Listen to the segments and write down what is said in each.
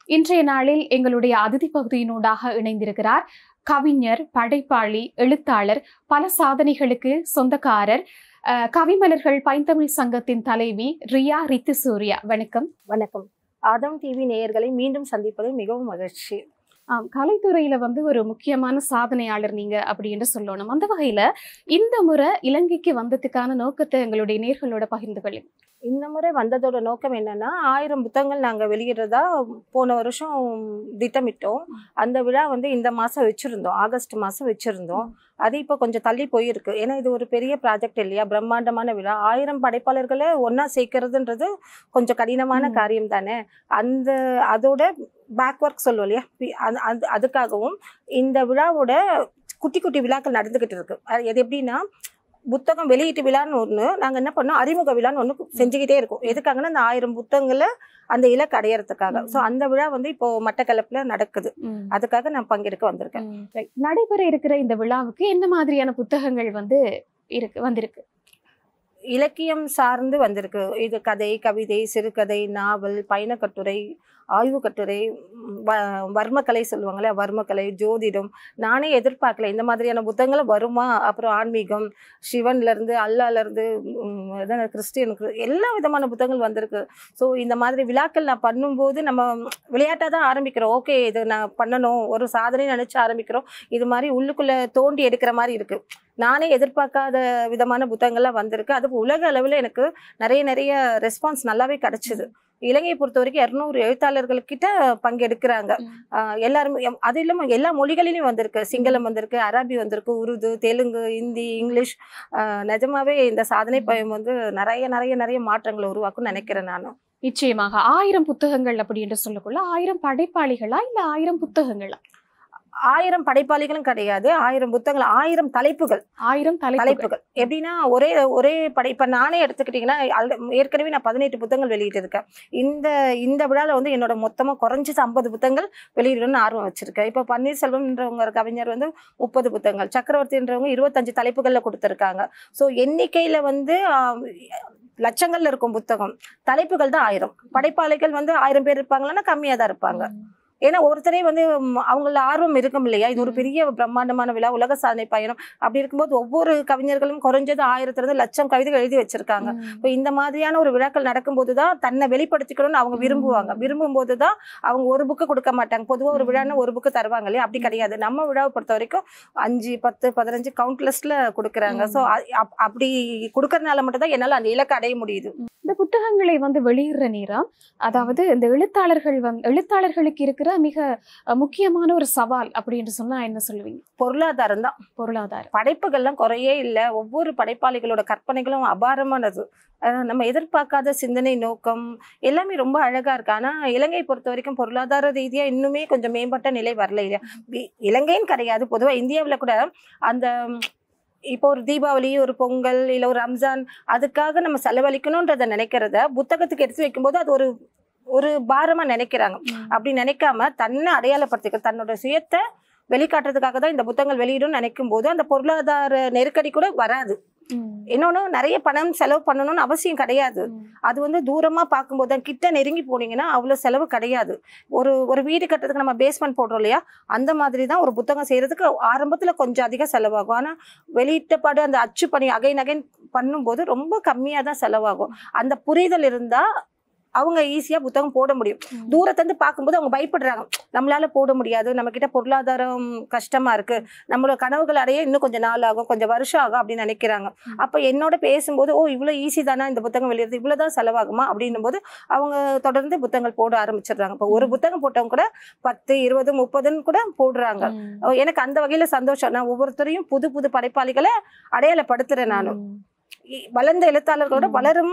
இன்றைய நாளில் எங்களுடைய அதிதி பகுதியினூடாக இணைந்திருக்கிறார் கவிஞர், படைப்பாளி, எழுத்தாளர், பல சாதனைகளுக்கு சொந்தக்காரர், கவிமலர்கள் பைந்தமிழ் சங்கத்தின் தலைவி ரியா ரித்துசூர்யா. வணக்கம். வணக்கம். ஆதம் டிவி நேயர்களை மீண்டும் சந்திப்பது மிகவும் மகிழ்ச்சி. கலைத்துறையில ஒரு முக்கியமான சாதனையாளர் நீங்க அப்படின்னு சொல்லணும். அந்த வகையில இந்த முறை இலங்கைக்கு வந்ததுக்கான நோக்கத்தை எங்களுடைய நேயர்களோட பகிர்ந்து கொள்ளுங்க. இந்த முறை வந்ததோட நோக்கம் என்னன்னா, 1000 புத்தகங்கள் நாங்கள் வெளியிடுறதா போன வருஷம் திட்டமிட்டோம். அந்த விழா இந்த மாதம் வச்சுருந்தோம், ஆகஸ்ட் மாதம் வச்சுருந்தோம். அது இப்போ கொஞ்சம் தள்ளி போயிருக்கு. ஏன்னா இது ஒரு பெரிய ப்ராஜெக்ட் இல்லையா, பிரம்மாண்டமான விழா. 1000 படைப்பாளர்களை ஒன்றா சேர்க்கறதுன்றது கொஞ்சம் கடினமான காரியம் தானே. அதோட பேக் ஒர்க் சொல்லுவோம் இல்லையா, அதுக்காகவும் இந்த விழாவோட குட்டி குட்டி விழாக்கள் நடந்துக்கிட்டு இருக்கு. அது எப்படின்னா, புத்தகம் வெளியீட்டு விழான்னு ஒன்று, நாங்கள் என்ன பண்ணோம், அறிமுக விழான்னு ஒன்று செஞ்சுக்கிட்டே இருக்கோம். எதுக்காகன்னா அந்த 1000 புத்தகங்களை அந்த இலக்கு அடையறதுக்காக. ஸோ அந்த விழா இப்போ மட்டக்களப்புல நடக்குது. அதுக்காக நான் பங்கெடுக்க வந்திருக்கேன். நடைபெற இருக்கிற இந்த விழாவுக்கு என்ன மாதிரியான புத்தகங்கள் வந்திருக்கு? இலக்கியம் சார்ந்து வந்திருக்கு. இது கதை, கவிதை, சிறுகதை, நாவல், பயணக்கட்டுரை, ஆய்வு கட்டுரை, வர்மக்கலை சொல்லுவாங்களே, வர்மக்கலை, ஜோதிடம். நானே எதிர்பார்க்கல இந்த மாதிரியான புத்தகங்களும் வருமா. அப்புறம் ஆன்மீகம், சிவன்லேருந்து அல்லாலேருந்து கிறிஸ்டியனுக்கு எல்லா விதமான புத்தகங்கள் வந்திருக்கு. ஸோ இந்த மாதிரி விழாக்கள் நான் பண்ணும்போது நம்ம விளையாட்டாக தான் ஆரம்பிக்கிறோம். ஓகே, இது நான் பண்ணணும், ஒரு சாதனை நினச்சி ஆரம்பிக்கிறோம். இது மாதிரி உள்ளுக்குள்ளே தோண்டி எடுக்கிற மாதிரி இருக்குது. நானே எதிர்பார்க்காத விதமான புத்தகங்கள்லாம் வந்திருக்கு. அது உலக அளவில் எனக்கு நிறைய ரெஸ்பான்ஸ் நல்லாவே கிடைச்சிது. இலங்கையை பொறுத்த வரைக்கும் 200 எழுத்தாளர்கள்கிட்ட பங்கெடுக்கிறாங்க. எல்லாருமே, அது இல்லாமல் எல்லா மொழிகளிலும் வந்திருக்கு. சிங்களம் வந்திருக்கு, அரபி வந்திருக்கு, உருது, தெலுங்கு, ஹிந்தி, இங்கிலீஷ். நிஜமாவே இந்த சாதனை பயம் நிறைய மாற்றங்களை உருவாக்கும் நினைக்கிறேன் நான். நிச்சயமாக 1000 புத்தகங்கள் அப்படின்னு சொல்லக்குள்ள 1000 படைப்பாளிகளா இல்ல 1000 புத்தகங்களா? 1000 படைப்பாளிகளும் கிடையாது, 1000 புத்தகங்கள், 1000 தலைப்புகள். 1000 தலைப்புகள் எப்படின்னா, ஒரே படைப்பை நானே எடுத்துக்கிட்டீங்கன்னா, ஏற்கனவே நான் 18 புத்தகங்கள் வெளியிட்டு இருக்கேன். இந்த விழாவில் என்னோட மொத்தமாக குறைஞ்சது 50 புத்தகங்கள் வெளியிடணும்னு ஆர்வம் வச்சிருக்கேன். இப்போ பன்னீர்செல்வம்ன்றவங்க கவிஞர் 30 புத்தகங்கள், சக்கரவர்த்தின்றவங்க 25 தலைப்புகளில் கொடுத்துருக்காங்க. ஸோ எண்ணிக்கையில் லட்சங்கள்ல இருக்கும் புத்தகம், தலைப்புகள் தான் 1000. படைப்பாளிகள் 1000 பேர் இருப்பாங்களான்னா கம்மியாக தான் இருப்பாங்க. ஏன்னா ஒருத்தரே அவங்கள ஆர்வம் இருக்கும் இல்லையா. இது ஒரு பெரிய பிரம்மாண்டமான விழா, உலக சாதனை பயணம். அப்படி இருக்கும்போது ஒவ்வொரு கவிஞர்களும் குறைஞ்சது 1000 லட்சம் கவிதைகள் எழுதி வச்சிருக்காங்க. இப்போ இந்த மாதிரியான ஒரு விழாக்கள் நடக்கும்போது தான் தன்னை வெளிப்படுத்திக்கணும்னு அவங்க விரும்பும் போது தான் அவங்க ஒரு புக்கு கொடுக்க மாட்டாங்க. பொதுவாக ஒரு விழான்னு ஒரு புக்கு தருவாங்க இல்லையா, அப்படி கிடையாது. நம்ம விழாவை பொறுத்த வரைக்கும் 5, 10, 15 கவுண்ட்லெஸ்ல கொடுக்குறாங்க. ஸோ அப்படி கொடுக்கறதுனால மட்டும் தான் என்னால் அந்த இலக்கை அடைய முடியுது. இந்த புத்தகங்களை வெளியிடுற நேரம், அதாவது இந்த எழுத்தாளர்களுக்கு இருக்கிற மிக முக்கியமான ஒரு சவால் அப்படின்னு சொன்னா என்ன சொல்லுவீங்க? பொருளாதாரம் தான். பொருளாதாரம். படைப்புகள்லாம் குறையே இல்லை. ஒவ்வொரு படைப்பாளிகளோட கற்பனைகளும் அபாரமானது. நம்ம எதிர்பார்க்காத சிந்தனை, நோக்கம் எல்லாமே ரொம்ப அழகா இருக்கு. ஆனா இலங்கையை பொறுத்த வரைக்கும் பொருளாதார ரீதியா இன்னுமே கொஞ்சம் மேம்பட்ட நிலை வரல இல்லையா. இலங்கைன்னு கிடையாது, பொதுவாக இந்தியாவில் கூட அந்த இப்போ ஒரு தீபாவளி, ஒரு பொங்கல், இல்லை ஒரு ரம்ஜான், அதுக்காக நம்ம செலவழிக்கணுன்றத நினைக்கிறத புத்தகத்துக்கு எடுத்து வைக்கும்போது அது ஒரு பாரமா நினைக்கிறாங்க. அப்படி நினைக்காம தன்னை அடையாளப்படுத்திக்க, தன்னோட சுயத்தை வெளிக்காட்டுறதுக்காக தான் இந்த புத்தகங்கள் வெளியிடும் நினைக்கும் போது அந்த பொருளாதார நெருக்கடி கூட வராது. இன்னொன்னு, நிறைய பணம் செலவு பண்ணணும்னு அவசியம் கிடையாது. அது தூரமா பார்க்கும்போது தான், கிட்ட நெருங்கி போனீங்கன்னா அவ்வளவு செலவு கிடையாது. ஒரு வீடு கட்டுறதுக்கு நம்ம பேஸ்மெண்ட் போடுறோம் இல்லையா, அந்த மாதிரி தான் ஒரு புத்தகம் செய்யறதுக்கு ஆரம்பத்துல கொஞ்சம் அதிக செலவாகும். ஆனா வெளியிட்டப்பாடு அந்த அச்சு பணி அகைன் பண்ணும்போது ரொம்ப கம்மியா தான் செலவாகும். அந்த புரிதல் இருந்தா அவங்க ஈஸியா புத்தகம் போட முடியும். தூரத்திலிருந்து பார்க்கும்போது அவங்க பயப்படுறாங்க, நம்மளால போட முடியாது, நம்ம கிட்ட பொருளாதாரம் கஷ்டமா இருக்கு, நம்மளோட கனவுகள் அடைய இன்னும் கொஞ்சம் நாள் ஆகும், கொஞ்சம் வருஷம் ஆகும் அப்படின்னு நினைக்கிறாங்க. அப்ப என்னோட பேசும்போது, ஓ இவ்வளவு ஈஸி தானே இந்த புத்தகம் வெளியிடுறது, இவ்வளவுதான் செலவாகுமா அப்படின்னும் போது அவங்க தொடர்ந்து புத்தகங்கள் போட ஆரம்பிச்சிடுறாங்க. இப்போ ஒரு புத்தகம் போட்டவங்க கூட 10, 20, 30ன்னு கூட போடுறாங்க. எனக்கு அந்த வகையில சந்தோஷம். நான் ஒவ்வொருத்தரையும் புது படைப்பாளிகளை அடையாளப்படுத்துறேன். நானும் வளர்ந்த எழுத்தாளர்களோட வளரும்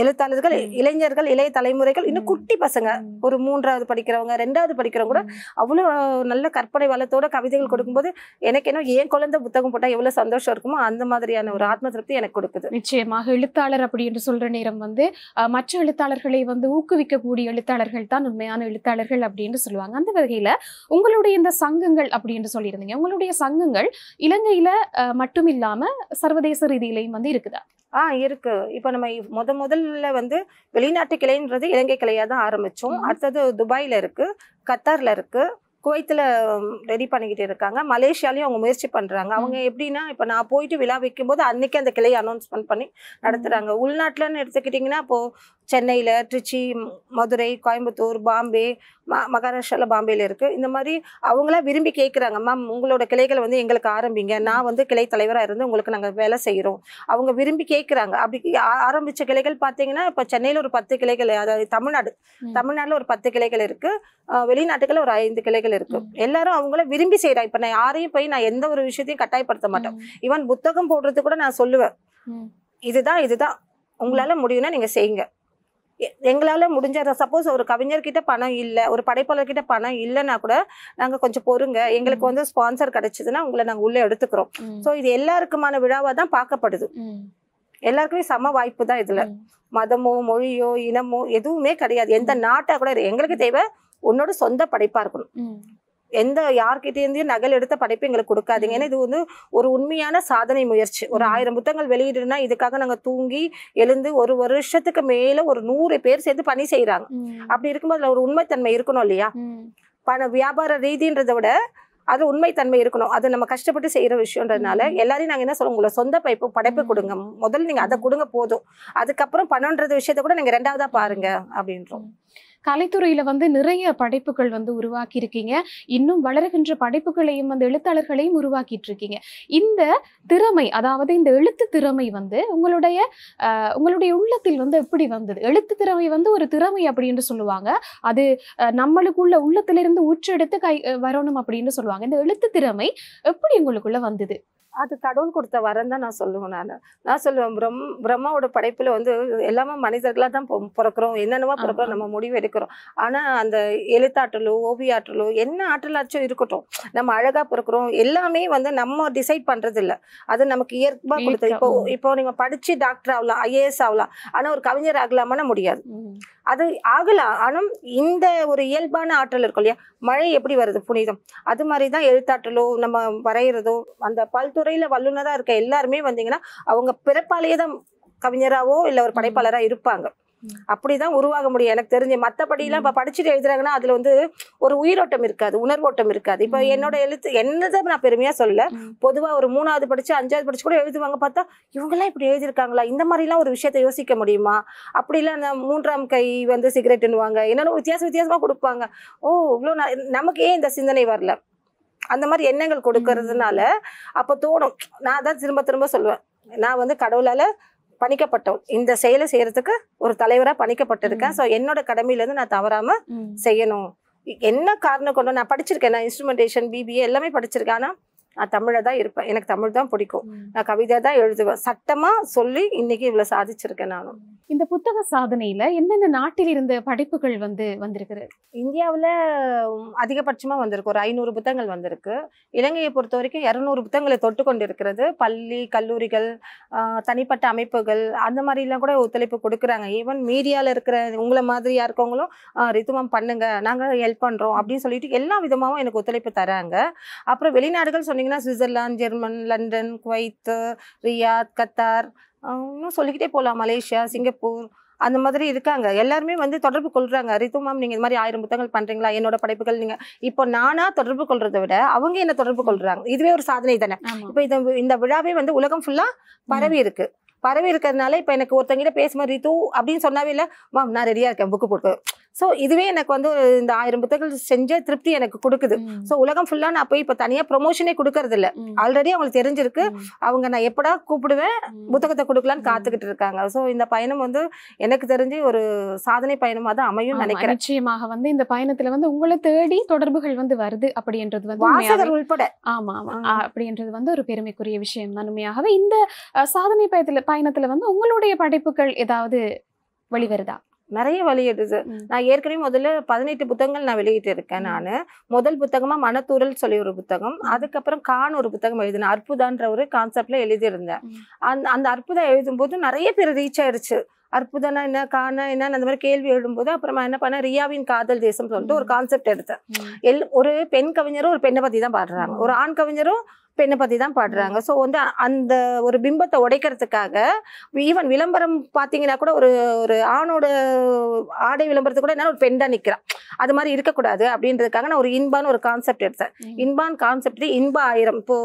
எழுத்தாளர்கள், இளைஞர்கள், இளைய தலைமுறைகள், இன்னும் குட்டி பசங்க, ஒரு 3வது படிக்கிறவங்க, 2வது படிக்கிறவங்க கூட அவ்வளவு நல்ல கற்பனை வளத்தோட கவிதைகள் கொடுக்கும்போது எனக்கு என்ன, ஏன் குழந்தை புத்தகம் போட்டா எவ்வளவு சந்தோஷம் இருக்குமோ அந்த மாதிரியான ஒரு ஆத்ம திருப்தி எனக்கு கொடுக்குது. நிச்சயமாக எழுத்தாளர் அப்படி என்று சொல்ற நேரம் மற்ற எழுத்தாளர்களை ஊக்குவிக்கக்கூடிய எழுத்தாளர்கள் தான் உண்மையான எழுத்தாளர்கள் அப்படின்னு சொல்லுவாங்க. அந்த வகையில உங்களுடைய இந்த சங்கங்கள் அப்படின்னு சொல்லியிருந்தீங்க, உங்களுடைய சங்கங்கள் இலங்கையில மட்டும் இல்லாம சர்வதேச ரீதியிலையும் இருக்குதா? இருக்கு. இப்ப நம்ம முதல்ல வந்து வெளிநாட்டு கிளைன்றது இலங்கை கிளையா தான் ஆரம்பிச்சோம். அடுத்தது துபாயில இருக்கு, கத்தார்ல இருக்கு, குவைத்துல ரெடி பண்ணிக்கிட்டு இருக்காங்க, மலேசியாலையும் அவங்க முயற்சி பண்றாங்க. அவங்க எப்படின்னா இப்ப நான் போயிட்டு விழா வைக்கும்போது அன்னைக்கு அந்த கிளையை அனௌன்ஸ்மெண்ட் பண்ணி நடத்துறாங்க. உள்நாட்டுலன்னு எடுத்துக்கிட்டிங்கன்னா இப்போ சென்னையில, திருச்சி, மதுரை, கோயம்புத்தூர், பாம்பே, மகாராஷ்டிரால பாம்பேல இருக்கு. இந்த மாதிரி அவங்களா விரும்பி கேட்குறாங்க, மேம் உங்களோட கிளைகளை வந்து எங்களுக்கு ஆரம்பிங்க, நான் வந்து கிளை தலைவராக இருந்து உங்களுக்கு நாங்கள் வேலை செய்கிறோம். அவங்க விரும்பி கேட்குறாங்க. அப்படி ஆரம்பித்த கிளைகள் பார்த்தீங்கன்னா இப்போ சென்னையில் ஒரு 10 கிளைகள், அதாவது தமிழ்நாட்டில் ஒரு 10 கிளைகள் இருக்கு, வெளிநாட்டுகளில் ஒரு 5 கிளைகள் இருக்கு. எல்லாரும் அவங்கள விரும்பி செய்கிறாங்க. இப்போ நான் யாரையும் போய் நான் எந்த ஒரு விஷயத்தையும் கட்டாயப்படுத்த மாட்டேன். ஈவன் புத்தகம் போடுறது கூட நான் சொல்லுவேன், இதுதான் உங்களால முடியும்னா நீங்க செய்யுங்க. எங்களால முடிஞ்ச, சப்போஸ் ஒரு கவிஞர்கிட்ட பணம் இல்லை, ஒரு படைப்பாளர்கிட்ட பணம் இல்லைன்னா கூட நாங்க கொஞ்சம் பொறுங்க, எங்களுக்கு வந்து ஸ்பான்சர் கிடைச்சதுன்னா உங்களை நாங்க உள்ள எடுத்துக்கிறோம். ஸோ இது எல்லாருக்குமான விழாவா தான் பார்க்கப்படுது. எல்லாருக்குமே சம வாய்ப்பு தான் இதுல. மதமோ மொழியோ இனமோ எதுவுமே கிடையாது. எந்த நாட்டா கூட எங்களுக்கு தேவை உன்னோட சொந்த படைப்பா இருக்கணும். எந்த யார்கிட்டேருந்தையும் நகல் எடுத்த படைப்பு எங்களுக்கு கொடுக்காதீங்க. ஏன்னா இது வந்து ஒரு உண்மையான சாதனை முயற்சி. ஒரு 1000 புத்தகங்கள் வெளியிடுனா இதுக்காக நாங்க தூங்கி எழுந்து ஒரு வருஷத்துக்கு மேல ஒரு 100 பேர் சேர்ந்து பணி செய்யறாங்க. அப்படி இருக்கும்போது ஒரு உண்மைத்தன்மை இருக்கணும் இல்லையா? வியாபார ரீதின்றதை விட அது உண்மைத்தன்மை இருக்கணும். அது நம்ம கஷ்டப்பட்டு செய்யற விஷயம்ன்றதுனால எல்லாரையும் நாங்க என்ன சொல்லுவோம், உங்களை சொந்த படைப்பு கொடுங்க, முதல்ல நீங்க அதை கொடுங்க போதும், அதுக்கப்புறம் பணம்ன்றது விஷயத்த கூட நீங்க 2வதா பாருங்க அப்படின்றோம். கலைத்துறையில வந்து நிறைய படைப்புகள் வந்து உருவாக்கி இருக்கீங்க, இன்னும் வளர்கின்ற படைப்புகளையும் வந்து எழுத்தாளர்களையும் உருவாக்கிட்டு இருக்கீங்க. இந்த திறமை, அதாவது இந்த எழுத்து திறமை வந்து உங்களுடைய உள்ளத்தில் வந்து எப்படி வந்தது? எழுத்து திறமை வந்து ஒரு திறமை அப்படின்னு சொல்லுவாங்க, அது நம்மளுக்குள்ள உள்ளத்திலிருந்து ஊற்றெடுத்து வரணும் அப்படின்னு சொல்லுவாங்க. இந்த எழுத்து திறமை எப்படி உங்களுக்குள்ள வந்தது? அது கடவுள் கொடுத்த வரம் தான் நான் சொல்லுவேன். நான் சொல்லுவேன், பிரம்மாவோட படைப்புல வந்து எல்லாமே மனிதர்களா தான் பிறக்கிறோம், என்னென்னவா பிறக்கிறோம், நம்ம முடிவு எடுக்கிறோம். ஆனா அந்த எழுத்தாற்றலோ ஓவியாற்றலோ என்ன ஆற்றலாச்சும் இருக்கட்டும், நம்ம அழகா பிறக்கிறோம், எல்லாமே வந்து நம்ம டிசைட் பண்றது இல்லை, அது நமக்கு இயல்பா கொடுத்தது. இப்போ நீங்க படிச்சு டாக்டர் ஆகலாம், IAS ஆகலாம், ஆனா ஒரு கவிஞர் ஆகலாமான்னு முடியாது. அது ஆகலாம், ஆனால் இந்த ஒரு இயல்பான ஆற்றல் இருக்கும் இல்லையா? மழை எப்படி வருது புனிதம், அது மாதிரிதான் எழுத்தாற்றலோ நம்ம வரைகிறதோ, அந்த பல்துறையில வல்லுநரா இருக்க எல்லாருமே வந்தீங்கன்னா அவங்க பிறப்பாலேயே தான் கவிஞராவோ இல்ல ஒரு படைப்பாளரா இருப்பாங்க. அப்படிதான் உருவாக முடியும் எனக்கு தெரிஞ்சு. மற்றபடிலாம் இப்ப படிச்சுட்டு எழுதுறாங்கன்னா அதுல வந்து ஒரு உயிரோட்டம் இருக்காது, உணர்வோட்டம் இருக்காது. இப்ப என்னோட எழுத்து என்னதான் நான் பெருமையா சொல்ல, பொதுவா ஒரு 3வது படிச்சு 5வது படிச்சு கூட எழுதுவாங்க, பார்த்தா இவங்கெல்லாம் இப்படி எழுதியிருக்காங்களா, இந்த மாதிரிலாம் ஒரு விஷயத்த யோசிக்க முடியுமா, அப்படிலாம் அந்த 3ஆம் கை வந்து சிகரெட்டுன்னுவாங்க, என்னென்ன வித்தியாசமா கொடுப்பாங்க. இவ்வளோ நமக்கு ஏன் இந்த சிந்தனை வரல, அந்த மாதிரி எண்ணங்கள் கொடுக்கறதுனால அப்ப தோணும். நான் தான் திரும்ப சொல்லுவேன், நான் வந்து கடவுளால பணிக்கப்பட்டோம், இந்த செயலை செய்யறதுக்கு ஒரு தலைவரா பணிக்கப்பட்டிருக்கேன். ஸோ என்னோட கடமையில இருந்து நான் தவறாம செய்யணும். என்ன காரணம் கொண்டு நான் படிச்சிருக்கேன், நான் இன்ஸ்ட்ருமெண்டேஷன் BBA எல்லாமே படிச்சிருக்கேன், ஆனா நான் தமிழை தான் இருப்பேன், எனக்கு தமிழ் தான் பிடிக்கும், நான் கவிதை தான் எழுதுவேன், சட்டமா சொல்லி இன்னைக்கு இவ்வளவு சாதிச்சிருக்கேன். நானும் இந்த புத்தக சாதனையில எந்தெந்த நாட்டில் இருந்த படைப்புகள் வந்திருக்குது? இந்தியாவில் அதிகபட்சமா வந்திருக்கு, ஒரு 500 புத்தகங்கள் வந்திருக்கு. இலங்கையை பொறுத்த வரைக்கும் 200 புத்தகங்களை தொட்டு கொண்டு இருக்கிறது. பள்ளி கல்லூரிகள், தனிப்பட்ட அமைப்புகள் அந்த மாதிரிலாம் கூட ஒத்துழைப்பு கொடுக்குறாங்க. ஈவன் மீடியாவில் இருக்கிற உங்களை மாதிரியா இருக்கவங்களும் ரித்துவம் பண்ணுங்க, நாங்கள் ஹெல்ப் பண்றோம் அப்படின்னு சொல்லிட்டு எல்லா விதமாகவும் எனக்கு ஒத்துழைப்பு தராங்க. அப்புறம் வெளிநாடுகள் சொன்னீங்கன்னா Switzerland, German, London, Kuwait, Riyadh, Qatar, இன்னும் சொல்லிக்கிட்டே போகலாம், மலேசியா, சிங்கப்பூர், அந்த மாதிரி இருக்காங்க. எல்லாருமே வந்து தொடர்பு கொள்றாங்க. ரித்து மேம் நீங்க இந்த மாதிரி 1000 புத்தகங்கள் பண்றீங்களா, என்னோட படைப்புகள் நீங்க, இப்போ நானா தொடர்பு கொள்றதை விட அவங்க என்ன தொடர்பு கொள்றாங்க, இதுவே ஒரு சாதனை தானே. இப்போ இந்த விழாவே வந்து உலகம் ஃபுல்லா பரவி இருக்கிறதுனால இப்போ எனக்கு ஒருத்தங்கிட்ட பேசும்போது ரித்து அப்படின்னு சொன்னாவே இல்லை, மேம் நான் ரெடியா இருக்கேன் புக்கு போட்டு. ஸோ இதுவே எனக்கு வந்து இந்த 1000 புத்தகங்கள் செஞ்ச திருப்தி எனக்கு கொடுக்குது. ஸோ உலகம் ஃபுல்லா நான் போய் இப்போ தனியாக ப்ரொமோஷனே கொடுக்கறது இல்லை, ஆல்ரெடி அவங்களுக்கு தெரிஞ்சிருக்கு, அவங்க நான் எப்படா கூப்பிடுவேன் புத்தகத்தை கொடுக்கலான்னு காத்துக்கிட்டு இருக்காங்க. ஸோ இந்த பயணம் வந்து எனக்கு தெரிஞ்சு ஒரு சாதனை பயணமா தான் அமையும் நினைக்கிறேன். நிச்சயமாக வந்து இந்த பயணத்துல வந்து உங்களை தேடி தொடர்புகள் வந்து வருது அப்படின்றது வந்து வாசகர் உள்பட ஆமா அப்படின்றது வந்து ஒரு பெருமைக்குரிய விஷயம் தான். உண்மையாகவே இந்த சாதனை பயணத்துல வந்து உங்களுடைய படைப்புகள் ஏதாவது வெளிவருதா? நிறைய வெளியிடுது. நான் ஏற்கனவே முதல்ல 18 புத்தகங்கள் நான் வெளியிட்டு இருக்கேன். நான் முதல் புத்தகமா மனத்தூரல் சொல்லி ஒரு புத்தகம், அதுக்கப்புறம் கான் ஒரு புத்தகம் எழுதினேன், அற்புதான்ற ஒரு கான்செப்ட்ல எழுதியிருந்தேன். அந்த அற்புதம் எழுதும்போது நிறைய பேர் ரீச் ஆயிடுச்சு. அற்புதம்னா என்ன, காணா என்னன்னு அந்த மாதிரி கேள்வி எழும்போது அப்புறமா என்ன பண்ண, ரியாவின் காதல் தேசம் சொல்லிட்டு ஒரு கான்செப்ட் எடுத்தேன். ஒரு பெண் கவிஞரும் ஒரு பெண்ணை பத்தி தான் பாடுறாங்க, ஒரு ஆண் கவிஞரும் பெண்ணை பத்தி தான் பாடுறாங்க. ஸோ வந்து அந்த ஒரு பிம்பத்தை உடைக்கிறதுக்காக ஈவன் விளம்பரம் பார்த்தீங்கன்னா கூட ஒரு ஒரு ஆணோட ஆடை விளம்பரத்துக்கு கூட என்ன ஒரு பெண் தான் நிற்கிறான், அது மாதிரி இருக்கக்கூடாது அப்படின்றதுக்காக நான் ஒரு இன்பான்னு ஒரு கான்செப்ட் எடுத்தேன். இன்பான் கான்செப்ட் இன்ப ஆயிரம், இப்போ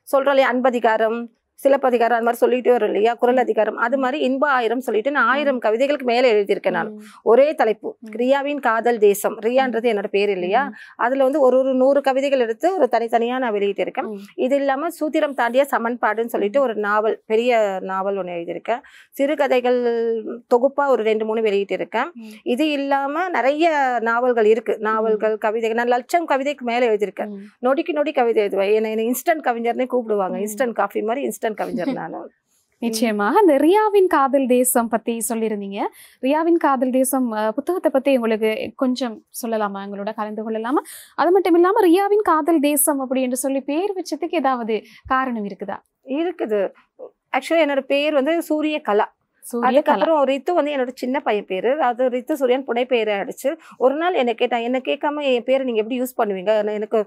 சொல்றோம் இல்லையா அன்பதிகாரம் சிலப்பதிகாரம் அந்த மாதிரி சொல்லிட்டே வரும் இல்லையா, குரல் அதிகாரம், அது மாதிரி இன்ப ஆயிரம் சொல்லிட்டு நான் 1000 கவிதைகளுக்கு மேல எழுதியிருக்கேன். நான் ஒரே தலைப்பு ரியாவின் காதல் தேசம், ரியான்றது என்னோட பேர் இல்லையா, அதுல வந்து ஒரு 100 கவிதைகள் எடுத்து ஒரு தனித்தனியா நான் வெளியிட்டு இருக்கேன். இது இல்லாம சூத்திரம் தாண்டிய சமன்பாடுன்னு சொல்லிட்டு ஒரு நாவல், பெரிய நாவல் ஒன்று எழுதியிருக்கேன். சிறுகதைகள் தொகுப்பா ஒரு 2-3 வெளியிட்டு இருக்கேன். இது இல்லாம நிறைய நாவல்கள் இருக்கு, நாவல்கள் கவிதைகள். நான் 1,00,000 கவிதைக்கு மேல எழுதியிருக்கேன். நொடிக்கு நொடி கவிதை எழுதுவேன். என்ன இன்ஸ்டன்ட் கவிஞர்னே கூப்பிடுவாங்க, இன்ஸ்டன்ட் காஃபி மாதிரி இன்ஸ்டன்ட் கவிஞர் நானும். நிச்சயமாக அந்த ரியாவின் காதல் தேசம் பத்தி சொல்லியிருந்தீங்க. ரியாவின் காதல் தேசம் புத்தகத்தை பத்தி உங்களுக்கு கொஞ்சம் சொல்லலாமா, எங்களோட கலந்து கொள்ளலாமா? அது மட்டும் இல்லாம ரியாவின் காதல் தேசம் அப்படி என்று சொல்லி பேர் வச்சதுக்கு ஏதாவது காரணம் இருக்குதா? இருக்குது. ஆக்சுவலி என்னோட பேர் வந்து சூரிய கலா. அதுக்கப்புறம் ரித்து வந்து என்னோட சின்ன பையன் பேரு, அது ரித்து சூரியன் புனை பெயரை அடிச்சு. ஒரு நாள் என்ன கேட்டான், என்ன கேட்காம என் பேரை நீங்க எப்படி யூஸ் பண்ணுவீங்க, எனக்கு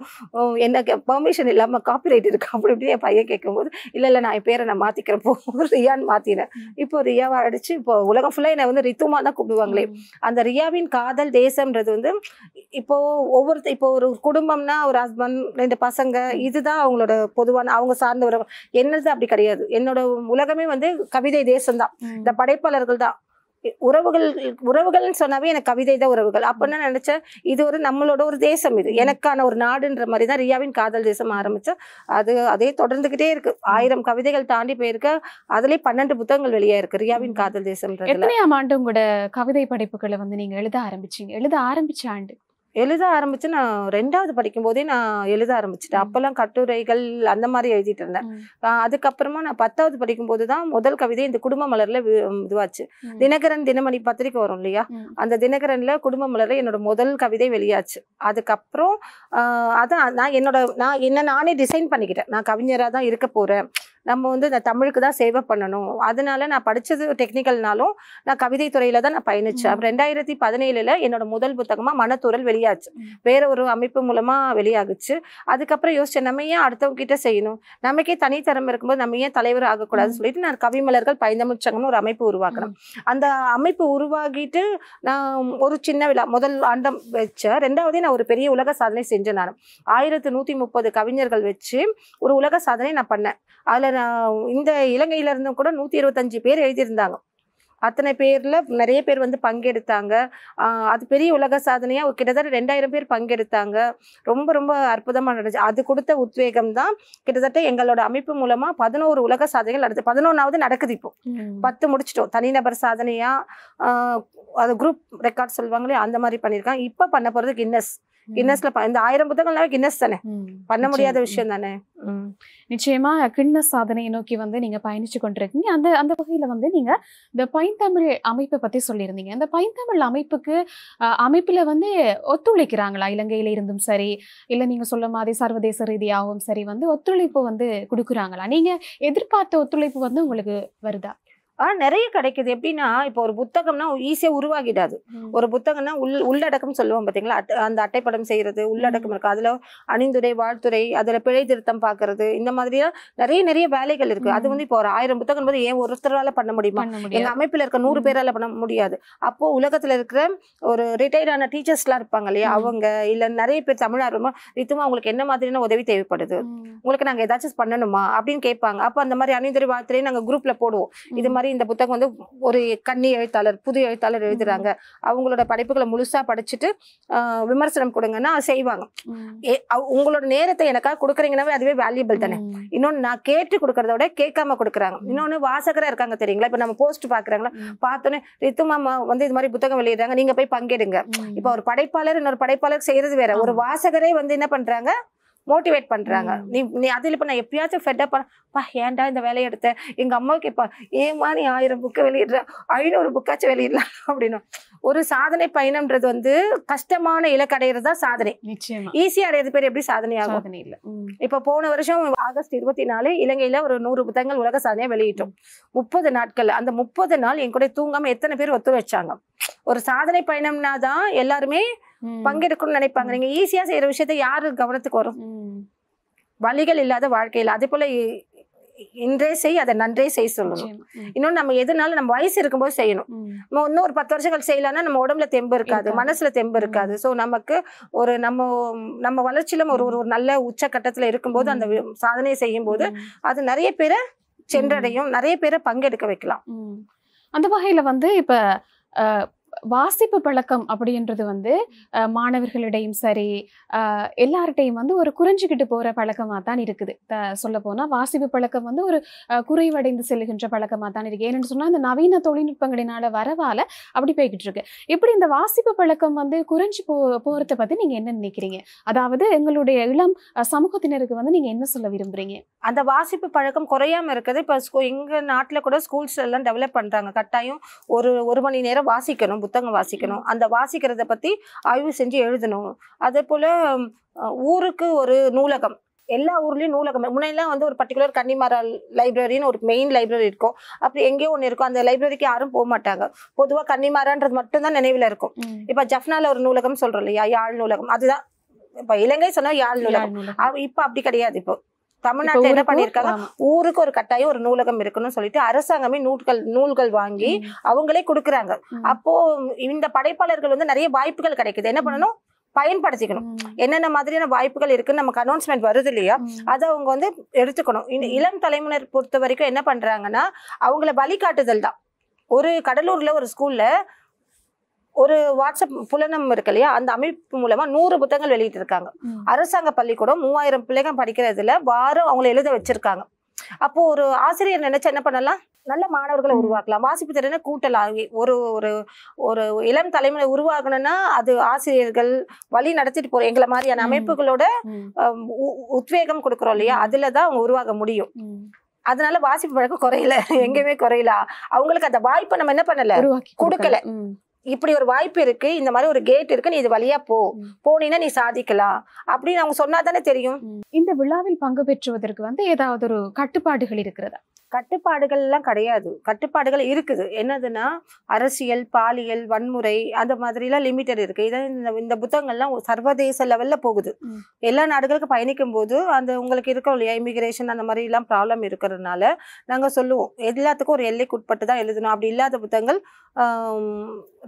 எனக்கு பெர்மிஷன் இல்லாம காப்பிரைட் இருக்கு அப்படி இப்படி என் பையன் கேட்கும்போது, இல்ல நான் என் பேரை நான் மாத்திக்கிறேன் போ, ரியான்னு மாத்தினேன். இப்போ ரியாவா அடிச்சு இப்போ உலகம் ஃபுல்லா என்னை வந்து ரித்துமா தான் கூப்பிடுவாங்களே. அந்த ரியாவின் காதல் தேசம்ன்றது வந்து இப்போ இப்போ ஒரு குடும்பம்னா ஒரு ஹஸ்பண்ட் 2 பசங்க, இதுதான் அவங்களோட பொதுவான அவங்க சார்ந்த ஒரு, என்னது அப்படி கிடையாது. என்னோட உலகமே வந்து கவிதை தேசம் தான், இந்த படைப்பாளர்கள் தான். உறவுகள்னு சொன்னாவே எனக்கு கவிதை தான் உறவுகள். அப்ப என்ன நினைச்சேன், இது ஒரு நம்மளோட ஒரு தேசம், இது எனக்கான ஒரு நாடுன்ற மாதிரி தான் ரியாவின் காதல் தேசம் ஆரம்பிச்சேன். அதே தொடர்ந்துகிட்டே இருக்கு. 1000 கவிதைகள் தாண்டி போயிருக்க, அதுலயே 12 புத்தகங்கள் வெளியே இருக்கு ரியாவின் காதல் தேசம். எத்தனையாம் ஆண்டு உங்களோட கவிதை படைப்புகளை வந்து நீங்க எழுத ஆரம்பிச்சீங்க? எழுத ஆரம்பிச்ச ஆண்டு? எழுத ஆரம்பிச்சு நான் 2வது படிக்கும் போதே நான் எழுத ஆரம்பிச்சிட்டேன். அப்பெல்லாம் கட்டுரைகள் அந்த மாதிரி எழுதிட்டு இருந்தேன். அதுக்கப்புறமா நான் 10வது படிக்கும் போதுதான் முதல் கவிதை இந்த குடும்ப மலர்ல இதுவாச்சு. தினகரன் தினமணி பத்திரிக்கை வரும் இல்லையா, அந்த தினகரன்ல குடும்ப மலர்ல என்னோட முதல் கவிதை வெளியாச்சு. அதுக்கப்புறம் அதான் நான் என்ன நானே டிசைன் பண்ணிக்கிட்டேன், நான் கவிஞரா தான் இருக்க போறேன், நம்ம வந்து இந்த தமிழுக்கு தான் சேவை பண்ணணும். அதனால நான் படிச்சது டெக்னிக்கல்னாலும் நான் கவிதை துறையில தான் நான் பயணிச்சேன். 2017 என்னோட முதல் புத்தகமா மனத்தூரல் வெளியாச்சு, வேற ஒரு அமைப்பு மூலமா வெளியாகுச்சு. அதுக்கப்புறம் யோசிச்சேன், நம்ம ஏன் அடுத்தவங்க கிட்ட செய்யணும், நமக்கே தனித்திறமை இருக்கும்போது நம்ம ஏன் தலைவர் ஆகக்கூடாதுன்னு சொல்லிட்டு நான் கவிமலர்கள் பைந்தமிழ் சங்கம்னு ஒரு அமைப்பு உருவாக்குறேன். அந்த அமைப்பு உருவாக்கிட்டு நான் ஒரு சின்ன விழா முதல் ஆண்டம் வச்சேன். 2வதே நான் ஒரு பெரிய உலக சாதனை செஞ்சேன். நான் 1130 கவிஞர்கள் வச்சு ஒரு உலக சாதனை நான் பண்ணேன். அதுல நான் இந்த இலங்கையில இருந்தும் கூட 125 பேர் எழுதியிருந்தாங்க. அத்தனை பேர்ல நிறைய பேர் வந்து பங்கெடுத்தாங்க. அது பெரிய உலக சாதனையா கிட்டத்தட்ட 2000 பேர் பங்கெடுத்தாங்க. ரொம்ப ரொம்ப அற்புதமா நடந்துச்சு. அது கொடுத்த உத்வேகம் தான் கிட்டத்தட்ட எங்களோட அமைப்பு மூலமா 11 உலக சாதனைகள் நடந்து 11வது நடக்குது. இப்போ 10 முடிச்சிட்டோம். தனிநபர் சாதனையா அது குரூப் ரெக்கார்ட் சொல்லுவாங்களே அந்த மாதிரி பண்ணியிருக்காங்க. இப்ப பண்ண போறது கின்னஸ்ல இந்த 1000 புத்தகங்கள்னாவே கின்னஸ் தானே, பண்ண முடியாத விஷயம் தானே. நிச்சயமா கின்னஸ் சாதனையை நோக்கி வந்து நீங்க பயணிச்சு கொண்டிருக்கீங்க. அந்த வகையில வந்து நீங்க இந்த பைந்தமிழ் அமைப்பை பத்தி சொல்லியிருந்தீங்க. அந்த பைந்தமிழ் அமைப்புல வந்து ஒத்துழைக்கிறாங்களா, இலங்கையில இருந்தும் சரி இல்ல நீங்க சொல்ல மாதிரி சர்வதேச ரீதியாகவும் சரி வந்து ஒத்துழைப்பு வந்து கொடுக்குறாங்களா? நீங்க எதிர்பார்த்த ஒத்துழைப்பு வந்து உங்களுக்கு வருதா? நிறைய கிடைக்குது. எப்படின்னா இப்போ ஒரு புத்தகம்னா ஈஸியா உருவாகிடாது. ஒரு புத்தகம்னா உள்ளடக்கம் சொல்லுவோம் பாத்தீங்களா, அந்த அட்டைப்படம் செய்யறது உள்ளடக்கம் இருக்கு. அதுல அணிந்துரை வாழ்த்துறை, அதுல பிழை திருத்தம் பாக்குறது, இந்த மாதிரியா நிறைய வேலைகள் இருக்கு. அது வந்து இப்போ ஒரு 1000 புத்தகம் போது ஏன் ஒருத்தரால பண்ண முடியுமா? எங்க அமைப்புல இருக்க 100 பேரால பண்ண முடியாது. அப்போ உலகத்துல இருக்கிற ஒரு ரிட்டையர்டான டீச்சர்ஸ் எல்லாம் இருப்பாங்க இல்லையா, அவங்க இல்ல நிறைய பேர் தமிழார்வமா ரித்துமா உங்களுக்கு என்ன மாதிரியான உதவி தேவைப்படுது, உங்களுக்கு நாங்க ஏதாச்சும் பண்ணணுமா அப்படின்னு கேட்பாங்க. அப்ப அந்த மாதிரி அணிந்துரை வாழ்த்துறை நாங்க குரூப்ல போடுவோம். இது மாதிரி இந்த புத்தகம் வந்து ஒரு கன்னி எழுத்தாளர் புது எழுத்தாளர் எழுதுறாங்க, அவங்களோட படைப்புகளை முழுசா படிச்சுட்டு விமர்சனம் கொடுங்கன்னா செய்வாங்க. உங்களோட நேரத்தை எனக்காக கொடுக்குறீங்கன்னாவே அதுவே வேல்யூபிள் தானே. இன்னொன்னு நான் கேட்டு கொடுக்கறத விட கேட்காம கொடுக்குறாங்க. இன்னொன்னு வாசகரா இருக்காங்க தெரியுங்களா, இப்ப நம்ம போஸ்ட் பாக்குறாங்களா, பார்த்தோன்னே ரித்து மாமா வந்து இது மாதிரி புத்தகம் வெளியிடுறாங்க, நீங்க போய் பங்கெடுங்க. இப்ப ஒரு படைப்பாளர் இன்னொரு படைப்பாளர் செய்யறது வேற, ஒரு வாசகரே வந்து என்ன பண்றாங்க மோட்டிவேட் பண்றாங்க. நீ அதில் இப்போ நான் எப்பயாச்சும் ஃபெட்டப் பா ஏன்டா இந்த வேலையை எடுத்தேன், எங்க அம்மா கேட்பா ஏமா நீ 1000 புக்கு வெளியிடுற 500 புக்காச்சும் வெளியிடலாம் அப்படின்னு. ஒரு சாதனை பயணம்ன்றது வந்து கஷ்டமான இலக்கு அடையிறது தான் சாதனை. நிச்சயமா ஈஸியா அடையிறது பேர் எப்படி சாதனை ஆகும்? சாதனை இல்ல. இப்ப போன வருஷம் ஆகஸ்ட் 24 இலங்கையில ஒரு 100 புத்தகங்கள் உலக சாதனையா வெளியிட்டோம். 30 நாட்கள். அந்த 30 நாள் என் கூட தூங்காம எத்தனை பேர் ஒத்துழைச்சாங்க. ஒரு சாதனை பயணம்னா தான் எல்லாருமே பங்கெடுக்கணும்னு நினைப்பாங்க. நீங்க ஈஸியா செய்யற விஷயத்த யாரு கவனத்துக்கு வரும்? வழிகள் இல்லாத வாழ்க்கையில. அதே போல இன்றே செய், அதை நன்றே செய் சொல்லணும். இன்னொன்னு நம்ம எதுனாலும் நம்ம வயசு இருக்கும்போது செய்யணும். நம்ம இன்னும் ஒரு 10 வருஷங்கள் செய்யலாம்னா நம்ம உடம்புல தெம்பு இருக்காது, மனசுல தெம்பு இருக்காது. ஸோ நமக்கு ஒரு நம்ம வளர்ச்சியில ஒரு நல்ல உச்சக்கட்டத்துல இருக்கும்போது அந்த சாதனையை செய்யும் போது அது நிறைய பேரை சென்றடையும், நிறைய பேரை பங்கெடுக்க வைக்கலாம். அந்த வகையில வந்து இப்ப வாசிப்பு பழக்கம் அப்படின்றது வந்து மாணவர்களிடையும் சரி எல்லார்கிட்டையும் வந்து ஒரு குறைஞ்சிக்கிட்டு போற பழக்கமா தான் இருக்குது. சொல்ல போனா வாசிப்பு பழக்கம் வந்து ஒரு குறைவடைந்து செல்கின்ற பழக்கமா தான் இருக்கு. ஏன்னு சொன்னா இந்த நவீன தொழில்நுட்பங்களினால வரவால அப்படி போய்கிட்டு இருக்கு. இப்படி இந்த வாசிப்பு பழக்கம் வந்து குறைஞ்சு போறதை பத்தி நீங்க என்ன நினைக்கிறீங்க? அதாவது எங்களுடைய இளம் சமூகத்தினருக்கு வந்து நீங்க என்ன சொல்ல விரும்புறீங்க? அந்த வாசிப்பு பழக்கம் குறையாம இருக்குது. இப்ப எங்க நாட்டுல கூட ஸ்கூல்ஸ் எல்லாம் டெவலப் பண்றாங்க. கட்டாயம் ஒரு மணி நேரம் வாசிக்கணும், புத்தகம் வாசிக்கணும். அந்த வாசிக்கிறத பத்தி ஆய்வு செஞ்சு எழுதணும். அதே போல ஊருக்கு ஒரு நூலகம், எல்லா ஊர்லயும் நூலகம். முன்னெல்லாம் வந்து ஒரு பர்டிகுலர் கன்னிமாரா லைப்ரரின்னு ஒரு மெயின் லைப்ரரி இருக்கும். அப்படி எங்கேயோ ஒன்று இருக்கும். அந்த லைப்ரரிக்கு யாரும் போக மாட்டாங்க. பொதுவாக கன்னிமாரான்றது மட்டும்தான் நினைவில் இருக்கும். இப்ப ஜஃப்னால ஒரு நூலகம் சொல்றோம் இல்லையா, யாழ் நூலகம். அதுதான் இப்ப இலங்கை சொன்னா யாழ் நூலகம். இப்ப அப்படி கிடையாது. இப்போ தமிழ்நாட்டுல என்ன பண்ணிருக்காங்க, ஊருக்கு ஒரு கட்டாயம் ஒரு நூலகம் இருக்குன்னு சொல்லிட்டு அரசாங்கமே நூல்கள் வாங்கி அவங்களே கொடுக்குறாங்க. அப்போ இந்த படைப்பாளர்கள் வந்து நிறைய வாய்ப்புகள் கிடைக்குது. என்ன பண்ணணும், பயன்படுத்திக்கணும். என்னென்ன மாதிரியான வாய்ப்புகள் இருக்குன்னு நமக்கு அனௌன்ஸ்மெண்ட் வருது இல்லையா, அதை அவங்க வந்து எடுத்துக்கணும். இளம் தலைமுறையினர் பொறுத்த வரைக்கும் என்ன பண்றாங்கன்னா அவங்கள வழிகாட்டுதல் தான். ஒரு கடலூர்ல ஒரு ஸ்கூல்ல ஒரு வாட்ஸ்அப் புலனம் இருக்கு இல்லையா, அந்த அமைப்பு மூலமா 100 புத்தகங்கள் வெளியிட்டு இருக்காங்க. அரசாங்க பள்ளிக்கூடம் 3000 பிள்ளைகள் படிக்கிறதுல வாரம் அவங்களை எழுத வச்சிருக்காங்க. அப்போ ஒரு ஆசிரியர் நினைச்சு என்ன பண்ணலாம், நல்ல மாணவர்களை உருவாக்கலாம், வாசிப்பு திறனை கூட்டலாம். ஒரு இளம் தலைமுறை உருவாகணும்னா அது ஆசிரியர்கள் வழி நடத்திட்டு போற எங்களை மாதிரியான அமைப்புகளோட உத்வேகம் கொடுக்குறோம் இல்லையா, அதுலதான் அவங்க உருவாக முடியும். அதனால வாசிப்பு பழக்கம் குறையல, எங்கேயுமே குறையல. அவங்களுக்கு அந்த வாய்ப்பை நம்ம என்ன பண்ணல, கொடுக்கல. இப்படி ஒரு வாய்ப்பு இருக்கு, இந்த மாதிரி ஒரு கேட் இருக்கு, நீ இது வழியா போனீன்னா நீ சாதிக்கலாம் அப்படின்னு அவங்க சொன்னாதானே தெரியும். இந்த விழாவில் பங்கு பெற்றுவதற்கு வந்து ஏதாவது ஒரு கட்டுப்பாடுகள் இருக்கிறதா? கட்டுப்பாடுகள் எல்லாம் கிடையாது. கட்டுப்பாடுகள் இருக்குது. என்னதுன்னா அரசியல், பாலியல், வன்முறை அந்த மாதிரி எல்லாம் லிமிட்டட் இருக்கு. இந்த புத்தகங்கள்லாம் சர்வதேச லெவல்ல போகுது. எல்லா நாடுகளுக்கும் பயணிக்கும் போது அந்த உங்களுக்கு இருக்கோம் இல்லையா, இமிகிரேஷன் அந்த மாதிரி எல்லாம் ப்ராப்ளம் இருக்கிறதுனால நாங்க சொல்லுவோம் எல்லாத்துக்கும் ஒரு எல்லைக்கு உட்பட்டு தான் எழுதணும். அப்படி இல்லாத புத்தகங்கள்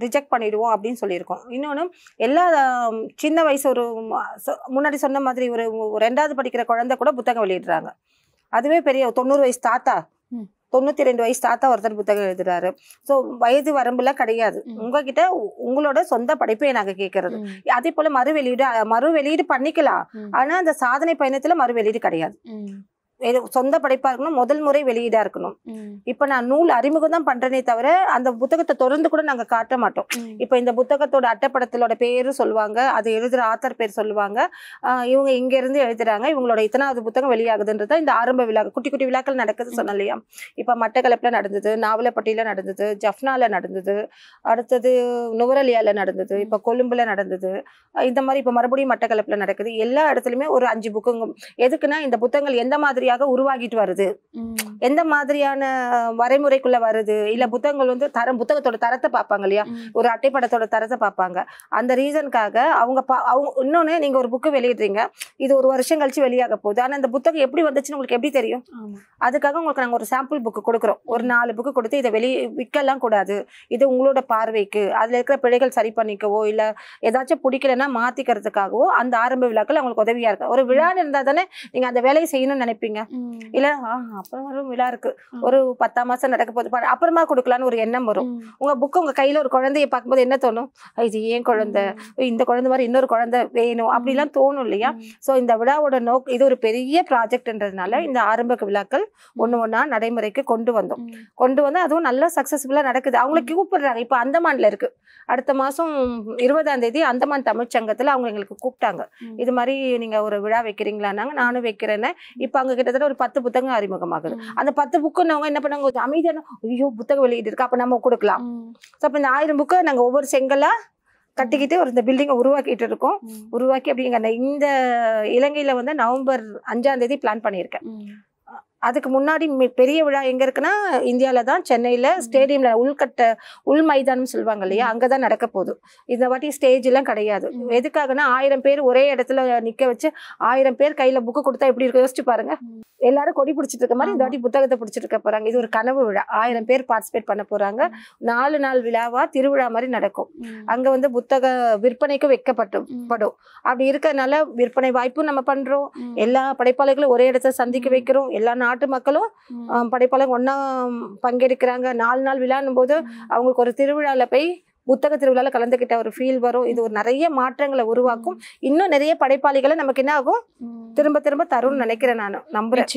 ரிஜெக்ட் பண்ணிடுவோம் அப்படின்னு சொல்லியிருக்கோம். இன்னொன்று, எல்லா சின்ன வயசு ஒரு முன்னாடி சொன்ன மாதிரி ஒரு 2வது படிக்கிற குழந்தை கூட புத்தகம் வெளியிடுறாங்க. அதுவே பெரிய 90 வயசு தாத்தா, 92 வயசு தாத்தா ஒருத்தர் புத்தகம் எழுதுறாரு. ஸோ வயது வரம்புலாம் கிடையாது. உங்ககிட்ட உங்களோட சொந்த படைப்பை நாங்க கேட்கறது. அதே போல மறுவெளியீடு பண்ணிக்கலாம். ஆனா அந்த சாதனை பயணத்துல மறுவெளியீடு கிடையாது. சொந்த படைப்பா இருக்கணும், முதல் முறை வெளியீடா இருக்கணும். இப்ப நான் நூல் அறிமுகம் தான் பண்றேனே தவிர அந்த புத்தகத்தை தொடர்ந்து கூட நாங்க காட்ட மாட்டோம். இப்ப இந்த புத்தகத்தோட அட்டைப்படத்திலோட பேரு சொல்லுவாங்க, அது எழுதுற ஆத்தர் பேர் சொல்லுவாங்க, இவங்க இங்க இருந்து எழுதுறாங்க, இவங்களோட இத்தனாவது புத்தகம் வெளியாகுதுன்றத இந்த ஆரம்ப விழா குட்டி குட்டி விழாக்கள் நடக்குது சொன்னோம் இல்லையா. இப்ப மட்டக்களப்புல நடந்தது, நாவலப்பட்டியில நடந்தது, ஜஃப்னால நடந்தது, அடுத்தது நுவரலியால நடந்தது, இப்ப கொழும்புல நடந்தது. இந்த மாதிரி இப்ப மறுபடியும் மட்டக்களப்புல நடக்குது. எல்லா இடத்துலயுமே ஒரு 5 புக்குங்க. எதுக்குன்னா இந்த புத்தகங்கள் எந்த மாதிரி உருவாகிட்டு வருது, எந்த மாதிரியான வரைமுறைக்குள்ள வருது, இல்ல புத்தகங்கள் வந்து புத்தகத்தோட தரத்தை பார்ப்பாங்க இல்லையா, ஒரு அட்டைப்படத்தோட தரத்தை பார்ப்பாங்க. அந்த ரீசனுக்காக அவங்க இன்னொன்னு, நீங்க ஒரு புக்கு வெளியிடுறீங்க, இது ஒரு வருஷம் கழிச்சு வெளியாக போகுது, ஆனா இந்த புத்தகம் எப்படி வந்துச்சுன்னு உங்களுக்கு எப்படி தெரியும்? அதுக்காக உங்களுக்கு நாங்க ஒரு சாம்பிள் புக்கு கொடுக்குறோம். ஒரு 4 புக்கு கொடுத்து இதை விற்கலாம் கூடாது, இது உங்களோட பார்வைக்கு, அதுல இருக்கிற பிழைகள் சரி பண்ணிக்கவோ இல்ல ஏதாச்சும் பிடிக்கலன்னா மாத்திக்கிறதுக்காகவோ அந்த ஆரம்ப விழாக்கள் அவங்களுக்கு உதவியா இருக்கு. ஒரு விழா இருந்தா தானே நீங்க அந்த வேலையை செய்யணும்னு நினைப்பீங்க. இல்ல அப்புறம் வரும் விழா இருக்கு, ஒரு 10ஆம் மாசம் நடக்க போகுது, அப்புறமா கொடுக்கலான்னு ஒரு எண்ணம் வரும். உங்க புக்கு உங்க கையில ஒரு குழந்தைய பார்க்கும்போது என்ன தோணும்? இது ஏன் குழந்தை, இந்த குழந்தை மாதிரி இன்னொரு குழந்தை வேணும் அப்படிலாம் தோணும் இல்லையா? சோ இந்த விழாவோட இது ஒரு பெரிய ப்ராஜெக்ட்ன்றதுனால இந்த ஆரம்ப விழாக்கள் ஒண்ணா நடைமுறைக்கு கொண்டு வந்து அதுவும் நல்லா சக்சஸ்ஃபுல்லா நடக்குது. அவங்களுக்கு கூப்பிடுறாங்க. இப்ப அந்தமான்ல இருக்கு, அடுத்த மாசம் 20ஆம் தேதி அந்தமான் தமிழ்ச்சங்கத்துல அவங்க எங்களுக்கு கூப்பிட்டாங்க. இது மாதிரி நீங்க ஒரு விழா வைக்கிறீங்களான்னாங்க. நானும் வைக்கிறேன்னு. இப்ப அங்க கிட்டத்தட்ட ஒரு 10 புத்தகம் அறிமுகமாகுது. அந்த 10 புக்குன்னவங்க என்ன பண்ணாங்க, கொஞ்சம் அமைதியான, ஐயோ புத்தகம் வெளியிட்டு இருக்கு, அப்ப நம்ம கொடுக்கலாம். சோ அப்ப இந்த 1000 புக்கு நாங்க ஒவ்வொரு செங்கலா கட்டிக்கிட்டு ஒரு இந்த பில்டிங்கை உருவாக்கிட்டு இருக்கோம். உருவாக்கி அப்படிங்க இந்த இலங்கையில வந்து நவம்பர் 5ஆம் தேதி பிளான் பண்ணியிருக்கேன். அதுக்கு முன்னாடி பெரிய விழா எங்க இருக்குன்னா இந்தியாவில தான், சென்னையில ஸ்டேடியம்ல உள் மைதானம் சொல்லுவாங்க இல்லையா, அங்கதான் நடக்க போகுது. இந்த வாட்டி ஸ்டேஜ் எல்லாம் கிடையாது. எதுக்காகனா 1000 பேர் ஒரே இடத்துல நிக்க வச்சு 1000 பேர் கையில புக்கு கொடுத்தா எப்படி இருக்கு யோசிச்சு பாருங்க. எல்லாரும் கொடி பிடிச்சிட்டு இருக்க மாதிரி இந்த வாட்டி புத்தகத்தை பிடிச்சிட்டு இருக்க போறாங்க. இது ஒரு கனவு விழா. 1000 பேர் பார்ட்டிசிபேட் பண்ண போறாங்க. 4 நாள் விழாவா திருவிழா மாதிரி நடக்கும். அங்க வந்து புத்தக விற்பனைக்கு வைக்கப்படும். அப்படி இருக்கிறதுனால விற்பனை வாய்ப்பும் நம்ம பண்றோம். எல்லா படைப்பாளர்களும் ஒரே இடத்துல சந்திக்க வைக்கிறோம். எல்லா நாட்டு மக்களும் படைப்பாளர்கள் ஒன்னா பங்கெடுக்கிறாங்க. 4 நாள் விழான்னும் போது அவங்களுக்கு ஒரு திருவிழால போய் புத்தக திருவிழால கலந்துக்கிட்ட ஒரு ஃபீல் வரும். இது ஒரு நிறைய மாற்றங்களை உருவாக்கும். இன்னும் நிறைய படைப்பாளிகளை நமக்கு என்ன ஆகும், திரும்ப திரும்ப தரும்னு நினைக்கிறேன். நான் நம்புறேன்.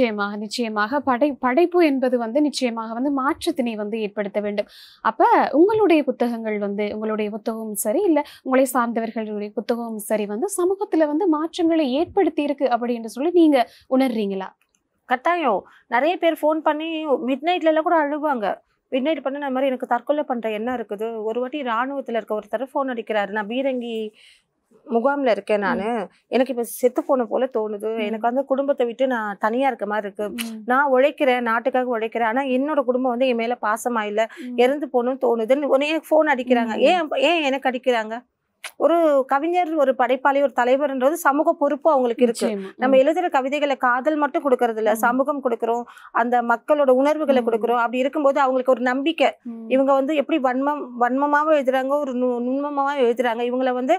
நிச்சயமாக படைப்பு என்பது வந்து நிச்சயமாக வந்து மாற்றத்தினை வந்து ஏற்படுத்த வேண்டும். அப்ப உங்களுடைய புத்தகங்கள் வந்து, உங்களுடைய புத்தகமும் சரி இல்ல உங்களை சார்ந்தவர்களுடைய புத்தகமும் சரி வந்து சமூகத்துல வந்து மாற்றங்களை ஏற்படுத்தி இருக்கு அப்படின்னு சொல்லி நீங்க உணர்றீங்களா? கட்டாயம். நிறைய பேர் ஃபோன் பண்ணி மிட் நைட்ல எல்லாம் கூட அழுவாங்க. மிட் நைட் பண்ண மாதிரி எனக்கு தற்கொலை பண்ற எண்ணம் இருக்குது. ஒரு வாட்டி ராணுவத்துல இருக்க ஒருத்தர் ஃபோன் அடிக்கிறாரு, நான் பீரங்கி முகாம்ல இருக்கேன், நானு எனக்கு இப்ப செத்து போன போல தோணுது, எனக்கு வந்து குடும்பத்தை விட்டு நான் தனியா இருக்க மாதிரி இருக்கு, நான் உழைக்கிறேன், நாட்டுக்காக உழைக்கிறேன், ஆனா என்னோட குடும்பம் வந்து என் மேல பாசமா இல்ல, இறந்து போகணும்னு தோணுதுன்னு உடனே ஃபோன் அடிக்கிறாங்க. ஏன் எனக்கு அடிக்கிறாங்க? ஒரு கவிஞர், ஒரு படைப்பாளி, ஒரு தலைவர்ன்றது சமூக பொறுப்பு அவங்களுக்கு இருக்கு. நம்ம எழுதுற கவிதைகளை காதல் மட்டும் கொடுக்கறது இல்ல, சமூகம் கொடுக்குறோம், அந்த மக்களோட உணர்வுகளை கொடுக்குறோம். அப்படி இருக்கும்போது அவங்களுக்கு ஒரு நம்பிக்கை, இவங்க வந்து எப்படி வன்மமாவும் எழுதுறாங்க, ஒரு நுண்மமாவும் எழுதுறாங்க, இவங்களை வந்து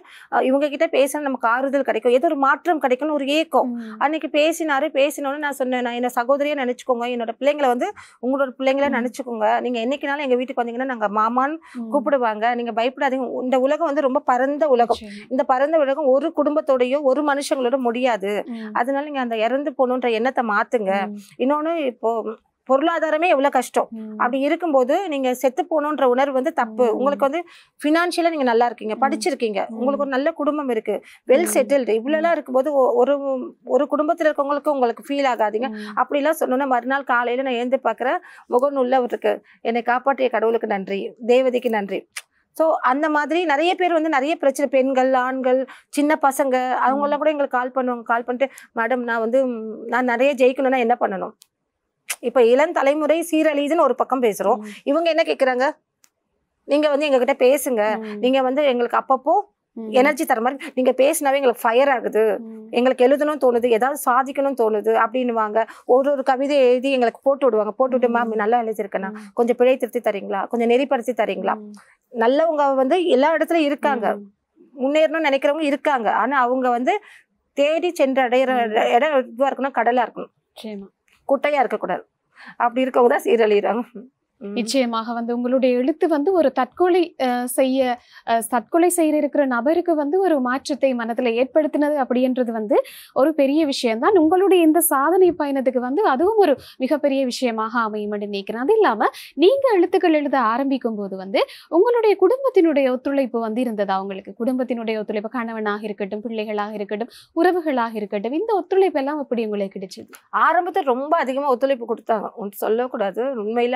இவங்க கிட்ட பேச நமக்கு ஆறுதல் கிடைக்கும், ஏதோ ஒரு மாற்றம் கிடைக்கும்னு ஒரு ஏக்கம். அன்னைக்கு பேசினோன்னு நான் சொன்னேன், நான் என்ன சகோதரியா நினைச்சுக்கோங்க, என்னோட பிள்ளைங்களை வந்து உங்களோட பிள்ளைங்கள நினைச்சுக்கோங்க, நீங்க என்னைக்குனாலும் எங்க வீட்டுக்கு வந்தீங்கன்னா நாங்க மாமான்னு கூப்பிடுவாங்க, நீங்க பயப்படாதீங்க. இந்த உலகம் வந்து ரொம்ப பரந்த உலகம். இந்த பரந்த உலகம் ஒரு குடும்பத்தோடயோ ஒரு மனுஷங்களோட முடியாது. அதனால நீங்க அந்த இறந்து போகணுன்ற எண்ணத்தை மாத்துங்க. இன்னொன்னு, இப்போ பொருளாதாரமே எவ்வளவு கஷ்டம். அப்படி இருக்கும்போது நீங்க செத்து போகணுன்ற உணர்வு வந்து தப்பு. உங்களுக்கு வந்து பினான்சியலா நீங்க நல்லா இருக்கீங்க, படிச்சிருக்கீங்க, உங்களுக்கு ஒரு நல்ல குடும்பம் இருக்கு, வெல் செட்டில்டு, இவ்வளவு எல்லாம் இருக்கும்போது ஒரு குடும்பத்துல இருக்கவங்களுக்கு உங்களுக்கு ஃபீல் ஆகாதீங்க. அப்படி எல்லாம் சொன்னோன்னா மறுநாள் காலையில நான் எழுந்து பாக்குறேன், முகநூல்ல இருக்கு, என்னை காப்பாற்றிய கடவுளுக்கு நன்றி, தேவதைக்கு நன்றி. ஸோ அந்த மாதிரி நிறைய பேர் வந்து நிறைய பிரச்சனை, பெண்கள், ஆண்கள், சின்ன பசங்க, அவங்கெல்லாம் கூட எங்களுக்கு கால் பண்ணுவாங்க. கால் பண்ணிட்டு, மேடம் நான் நிறைய ஜெயிக்கணும்னா என்ன பண்ணணும்? இப்ப இளம் தலைமுறை சீரழிதுன்னு ஒரு பக்கம் பேசுறோம். இவங்க என்ன கேக்குறாங்க, நீங்க வந்து எங்க கிட்ட பேசுங்க, நீங்க வந்து எங்களுக்கு அப்பப்போ எனர்ஜி தர மாதிரி, நீங்க பேசினாவே எங்களுக்கு ஃபயர் ஆகுது, எங்களுக்கு எழுதணும்னு தோணுது, ஏதாவது சாதிக்கணும்னு தோணுது அப்படின்னுவாங்க. ஒரு கவிதை எழுதி எங்களுக்கு போட்டு விடுவாங்க. போட்டுவிட்டு, மேம் நல்லா எழுதிருக்கேன்னா கொஞ்சம் பிழை திருத்தி தரீங்களா, கொஞ்சம் நெறிப்படுத்தி தரீங்களா. நல்லவங்க வந்து எல்லா இடத்துலயும் இருக்காங்க, முன்னேறணும்னு நினைக்கிறவங்க இருக்காங்க. ஆனா அவங்க வந்து தேடி சென்று அடையிற இடம் இதுவா இருக்கணும், கடலா இருக்கணும், குட்டையா இருக்கக்கூடாது. அப்படி இருக்கவங்க தான் சீரழிறாங்க. நிச்சயமாக வந்து உங்களுடைய எழுத்து வந்து ஒரு தற்கொலை செய்ய இருக்கிற நபருக்கு வந்து ஒரு மாற்றத்தை மனத்துல ஏற்படுத்தினது அப்படின்றது வந்து ஒரு பெரிய விஷயம் தான். உங்களுடைய இந்த சாதனை பயணத்துக்கு வந்து அதுவும் ஒரு மிகப்பெரிய விஷயமாக அமையும் நினைக்கிறேன். அது இல்லாம நீங்க எழுத்துக்கள் எழுத ஆரம்பிக்கும் போது வந்து உங்களுடைய குடும்பத்தினுடைய ஒத்துழைப்பு வந்து இருந்ததா? உங்களுக்கு குடும்பத்தினுடைய ஒத்துழைப்பு, கணவனாக இருக்கட்டும், பிள்ளைகளாக இருக்கட்டும், உறவுகளாக இருக்கட்டும், இந்த ஒத்துழைப்பு எல்லாம் எப்படி உங்களுக்கு கிடைச்சது? ஆரம்பத்தில் ரொம்ப அதிகமா ஒத்துழைப்பு கொடுத்தாங்க, சொல்லக்கூடாது. உண்மையில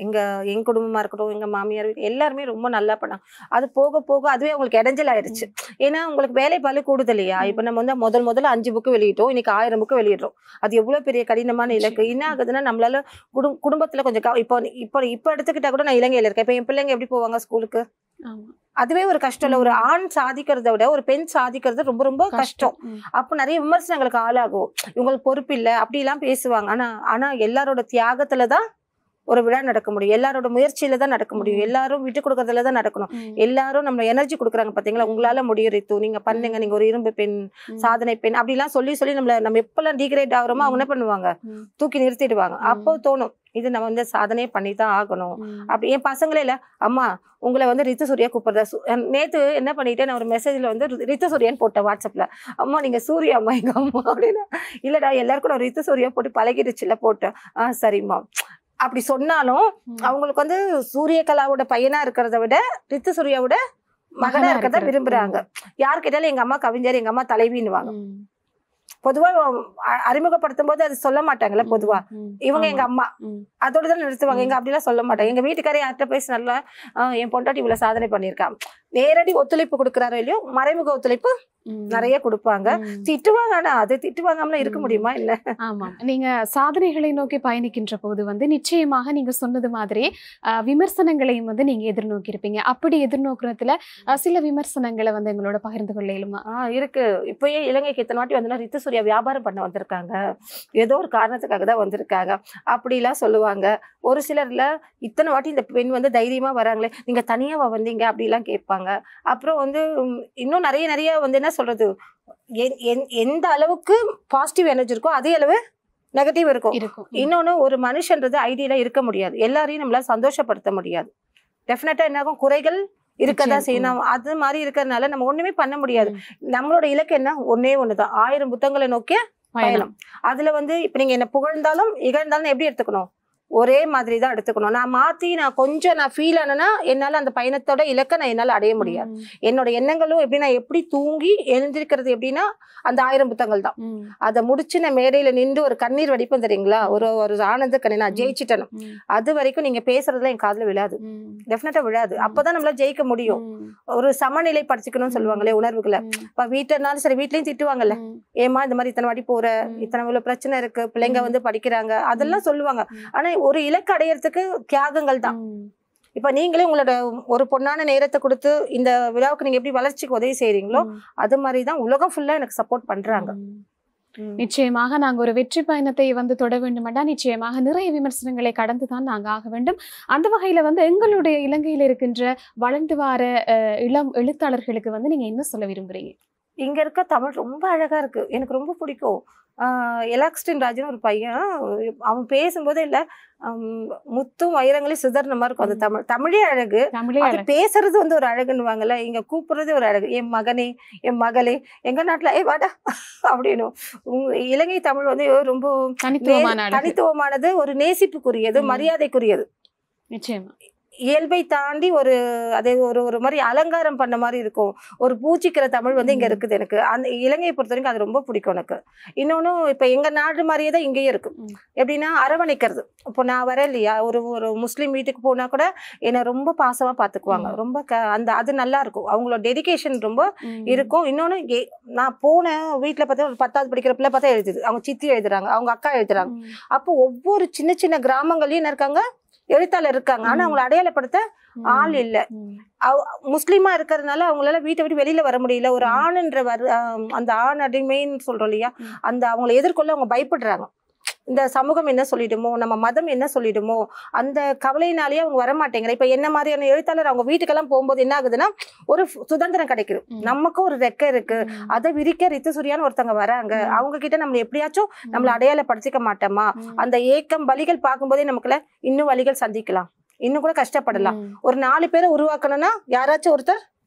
எங்க குடும்பமா இருக்கட்டும், எங்க மாமியார் எல்லாருமே ரொம்ப நல்லா பண்ணாங்க. அது போக போக அதுவே உங்களுக்கு இடைஞ்சல் ஆயிடுச்சு. ஏன்னா உங்களுக்கு வேலை பளு கூடுது இல்லையா? இப்ப நம்ம வந்து முதல்ல 5 புக்கு வெளியிட்டோம், இன்னைக்கு 1000 புக்கு வெளியிடுறோம். அது எவ்வளவு பெரிய கடினமான இலக்கு. என்ன ஆகுதுன்னா, நம்மளால குடும்பத்துல கொஞ்சம் இப்ப எடுத்துக்கிட்டா கூட நான் இலங்கையில இருக்கேன். இப்ப என் பிள்ளைங்க எப்படி போவாங்க ஸ்கூலுக்கு? அதுவே ஒரு கஷ்டம் இல்ல. ஒரு ஆண் சாதிக்கிறத விட ஒரு பெண் சாதிக்கிறது ரொம்ப ரொம்ப கஷ்டம். அப்ப நிறைய விமர்சனங்களுக்கு ஆளாகும். இவங்களுக்கு பொறுப்பு இல்லை அப்படி எல்லாம் பேசுவாங்க. ஆனா எல்லாரோட தியாகத்துலதான் ஒரு விழா நடக்க முடியும். எல்லாரோட முயற்சியில தான் நடக்க முடியும். எல்லாரும் விட்டு கொடுக்கறதுல தான் நடக்கணும். எல்லாரும் நம்ம எனர்ஜி கொடுக்குறாங்க பாத்தீங்களா, உங்களால முடியும் ரித்து, நீங்க பண்ணுங்க, நீங்க ஒரு இரும்பு பெண், சாதனை பெண் அப்படிலாம் சொல்லி நம்ம எப்பெல்லாம் டிகிரேட் ஆகுறோமோ அவங்க என்ன பண்ணுவாங்க, தூக்கி நிறுத்திடுவாங்க. அப்போ தோணும் இது நம்ம வந்து சாதனையே பண்ணி தான் ஆகணும். அப்படி என் பசங்களே இல்ல, அம்மா உங்களை வந்து ரித்து சூர்யா கூப்பிடுறா. நேத்து என்ன பண்ணிட்டேன், நான் ஒரு மெசேஜ்ல வந்து ரித்து சூர்யான்னு போட்டேன் வாட்ஸ்அப்ல. அம்மா நீங்க சூர்யா அம்மா எங்க அம்மா அப்படின்னா, இல்லடா எல்லாருக்கும் நான் ரித்து சூர்யா போட்டு பழகிடுச்சுல போட்டேன். சரிம்மா. அப்படி சொன்னாலும் அவங்களுக்கு வந்து சூரியகலாவோட பையனா இருக்கிறத விட ரித்து சூர்யாவோட மகனா இருக்கிறத விரும்புறாங்க. யார் கேட்டாலும் எங்க அம்மா கவிஞர், எங்க அம்மா தலைவின்னுவாங்க. பொதுவா அறிமுகப்படுத்தும் போது அது சொல்ல மாட்டாங்கல்ல, பொதுவா இவங்க எங்க அம்மா அதோடதான் நிறுத்துவாங்க. எங்க அப்படிலாம் சொல்ல மாட்டாங்க. எங்க வீட்டுக்காரே யார்கிட்ட பேசினால என் பொண்டாட்டி இவ்வளவு சாதனை பண்ணிருக்கான், நேரடி ஒத்துழைப்பு கொடுக்குறாரோ இல்லையோ மறைமுக ஒத்துழைப்பு நிறைய கொடுப்பாங்க. திட்டுவாங்க, ஆனா அது திட்டுவாங்கலாம் இருக்க முடியுமா இல்ல? ஆமா, நீங்க சாதனைகளை நோக்கி பயணிக்கின்ற போது வந்து நிச்சயமாக நீங்க சொன்னது மாதிரி விமர்சனங்களையும் வந்து நீங்க எதிர்நோக்கி இருப்பீங்க. அப்படி எதிர்நோக்குறதுல சில விமர்சனங்களை வந்து எங்களோட பகிர்ந்து கொள்ள இயலுமா? இருக்கு. இப்பயே இலங்கைக்கு இத்தனை வாட்டி வந்து ரித்து சூர்யா வியாபாரம் பண்ண வந்திருக்காங்க, ஏதோ ஒரு காரணத்துக்காக தான் வந்திருக்காங்க அப்படிலாம் சொல்லுவாங்க. ஒரு சிலர்ல இத்தனை வாட்டி இந்த பெண் வந்து தைரியமா வராங்களே, நீங்க தனியாவா வந்தீங்க அப்படிலாம் கேட்பாங்க. அப்புறம் வந்து இன்னும் நிறைய வந்து என்ன சொல்றது, எந்த அளவுக்கு பாசிட்டிவ் எனர்ஜி இருக்கோ அதே அளவு நெகட்டிவ் இருக்கும். இன்னொன்னு, ஒரு மனுஷன்றது ஐடியலா இருக்க முடியாது, எல்லாரையும் நம்மளால சந்தோஷப்படுத்த முடியாது. டெஃபினட்டா என்ன ஆகும், குறைகள் இருக்கதான் செய்யணும். அது மாதிரி இருக்கிறதுனால நம்ம ஒண்ணுமே பண்ண முடியாது. நம்மளோட இலக்கு என்ன, ஒன்னே ஒண்ணுதான், 1000 புத்தகங்களை நோக்கிய பயணம். அதுல வந்து இப்ப நீங்க என்ன புகழ்ந்தாலும் இகழ்ந்தாலும் எப்படி எடுத்துக்கணும், ஒரே மாதிரி தான் எடுத்துக்கணும். நான் கொஞ்சம் ஃபீல் ஆனேன்னா என்னால அந்த பயணத்தோட இலக்கை நான் என்னால அடைய முடியாது. என்னோட எண்ணங்களும் எப்படி, நான் எப்படி தூங்கி எழுந்திருக்கிறது எப்படின்னா அந்த 1000 புத்தகங்கள் தான். அதை முடிச்சு நான் மேடையில நின்று ஒரு கண்ணீர் வடிப்பேன் தெரியுங்களா, ஒரு ஆனந்த கண்ணீர், நான் ஜெயிச்சிட்டேன். அது வரைக்கும் நீங்க பேசுறதுல என் காதுல விழாது, டெஃபினட்டா விழாது. அப்பதான் நம்மளால ஜெயிக்க முடியும். ஒரு சமநிலை படிச்சுக்கணும்னு சொல்லுவாங்களே உணர்வுகளை. இப்ப வீட்டுனாலும் சரி, வீட்லயும் திட்டுவாங்கல்ல, ஏமா இந்த மாதிரி இத்தனை வாட்டி போற, இத்தனை இவ்வளவு பிரச்சனை இருக்கு, பிள்ளைங்க வந்து படிக்கிறாங்க, அதெல்லாம் சொல்லுவாங்க. ஆனா ஒரு இலக்கு அடையறதுக்கு தியாகங்கள் தான். இப்ப நீங்களே உங்களோட ஒரு பொண்ணான நேரத்தை கொடுத்து இந்த விழாவுக்கு நீங்க எப்படி வளர்ச்சிக்கு உதவி செய்யறீங்களோ அது மாதிரிதான் உலகம் ஃபுல்லா எனக்கு சப்போர்ட் பண்றாங்க. நிச்சயமாக நாங்க ஒரு வெற்றி பயணத்தை வந்து தொட வேண்டுமெண்டா நிச்சயமாக நிறைய விமர்சனங்களை கடந்துதான் நாங்க ஆக வேண்டும். அந்த வகையில வந்து எங்களுடைய இலங்கையில இருக்கின்ற வளர்ந்து வார இளம் எழுத்தாளர்களுக்கு வந்து நீங்க என்ன சொல்ல விரும்புறீங்க? இங்க இருக்க தமிழ் ரொம்ப அழகா இருக்கு, எனக்கு ரொம்ப பிடிக்கும். எலாக்ஸ்டின் ராஜன் ஒரு பையன், அவன் பேசும்போதே இல்ல முத்தும் வைரங்களையும் சிதறின மாதிரி இருக்கும். அந்த தமிழே அழகு, அது பேசுறது வந்து ஒரு அழகுன்னுவாங்கல்ல, இங்க கூப்பிடுறது ஒரு அழகு. என் மகனே, என் மகளே, எங்க நாட்டுல வாடா அப்படின்னு. இலங்கை தமிழ் வந்து ரொம்ப தனித்துவமானது, ஒரு நேசிப்புக்குரியது, மரியாதைக்குரியது. நிச்சயமா இயல்பை தாண்டி ஒரு மாதிரி அலங்காரம் பண்ண மாதிரி இருக்கும். ஒரு பூச்சிக்கிற தமிழ் வந்து இங்க இருக்குது. எனக்கு அந்த இலங்கையை பொறுத்த வரைக்கும் அது ரொம்ப பிடிக்கும் எனக்கு. இன்னொன்னு, இப்ப எங்க நாடு மாதிரியே தான் இங்கேயும் இருக்கு. எப்படின்னா அரவணைக்கிறது. இப்போ நான் வரேன் இல்லையா, ஒரு முஸ்லீம் வீட்டுக்கு போனா கூட என்னை ரொம்ப பாசமா பாத்துக்குவாங்க. ரொம்ப அது நல்லா இருக்கும், அவங்களோட டெடிகேஷன் ரொம்ப இருக்கும். இன்னொன்னு, நான் போன வீட்டுல பார்த்தா ஒரு 10வது படிக்கிற பிள்ளை பார்த்தா எழுதுது, அவங்க சித்தி எழுதுறாங்க, அவங்க அக்கா எழுதுறாங்க. அப்போ ஒவ்வொரு சின்ன சின்ன கிராமங்களையும் என்ன இருக்காங்க, எழுத்தாளர் இருக்காங்க. ஆனா அவங்களை அடையாளப்படுத்த ஆள் இல்ல. முஸ்லீமா இருக்கிறதுனால அவங்களால வீட்டை விட்டு வெளியில வர முடியல. ஒரு ஆணுன்ற அந்த ஆண் அடிமைன்னு சொல்றோம் இல்லையா, அந்த அவங்களை எதிர்கொள்ள அவங்க பயப்படுறாங்க. இந்த சமூகம் என்ன சொல்லிடுமோ, நம்ம மதம் என்ன சொல்லிடுமோ, அந்த கவலையினாலேயே அவங்க வரமாட்டேங்கிற. இப்ப என்ன மாதிரியான எழுத்தாளர் அவங்க வீட்டுக்கெல்லாம் போகும்போது என்ன ஆகுதுன்னா, ஒரு சுதந்திரம் கிடைக்குது, நமக்கும் ஒரு ரெக்கை இருக்கு, அதை விரிக்க ரித்து சூர்யான்னு ஒருத்தவங்க வராங்க, அவங்க கிட்ட நம்ம எப்படியாச்சும் நம்மள அடையாளப்படுத்திக்க மாட்டோமா, அந்த ஏக்கம் வலிகள் பார்க்கும்போதே நமக்குள்ள இன்னும் வலிகள் சந்திக்கலாம், இன்னும் கூட கஷ்டப்படலாம். ஒரு 4 பேரை உருவாக்கணும்னா யாராச்சும் ஒருத்தர்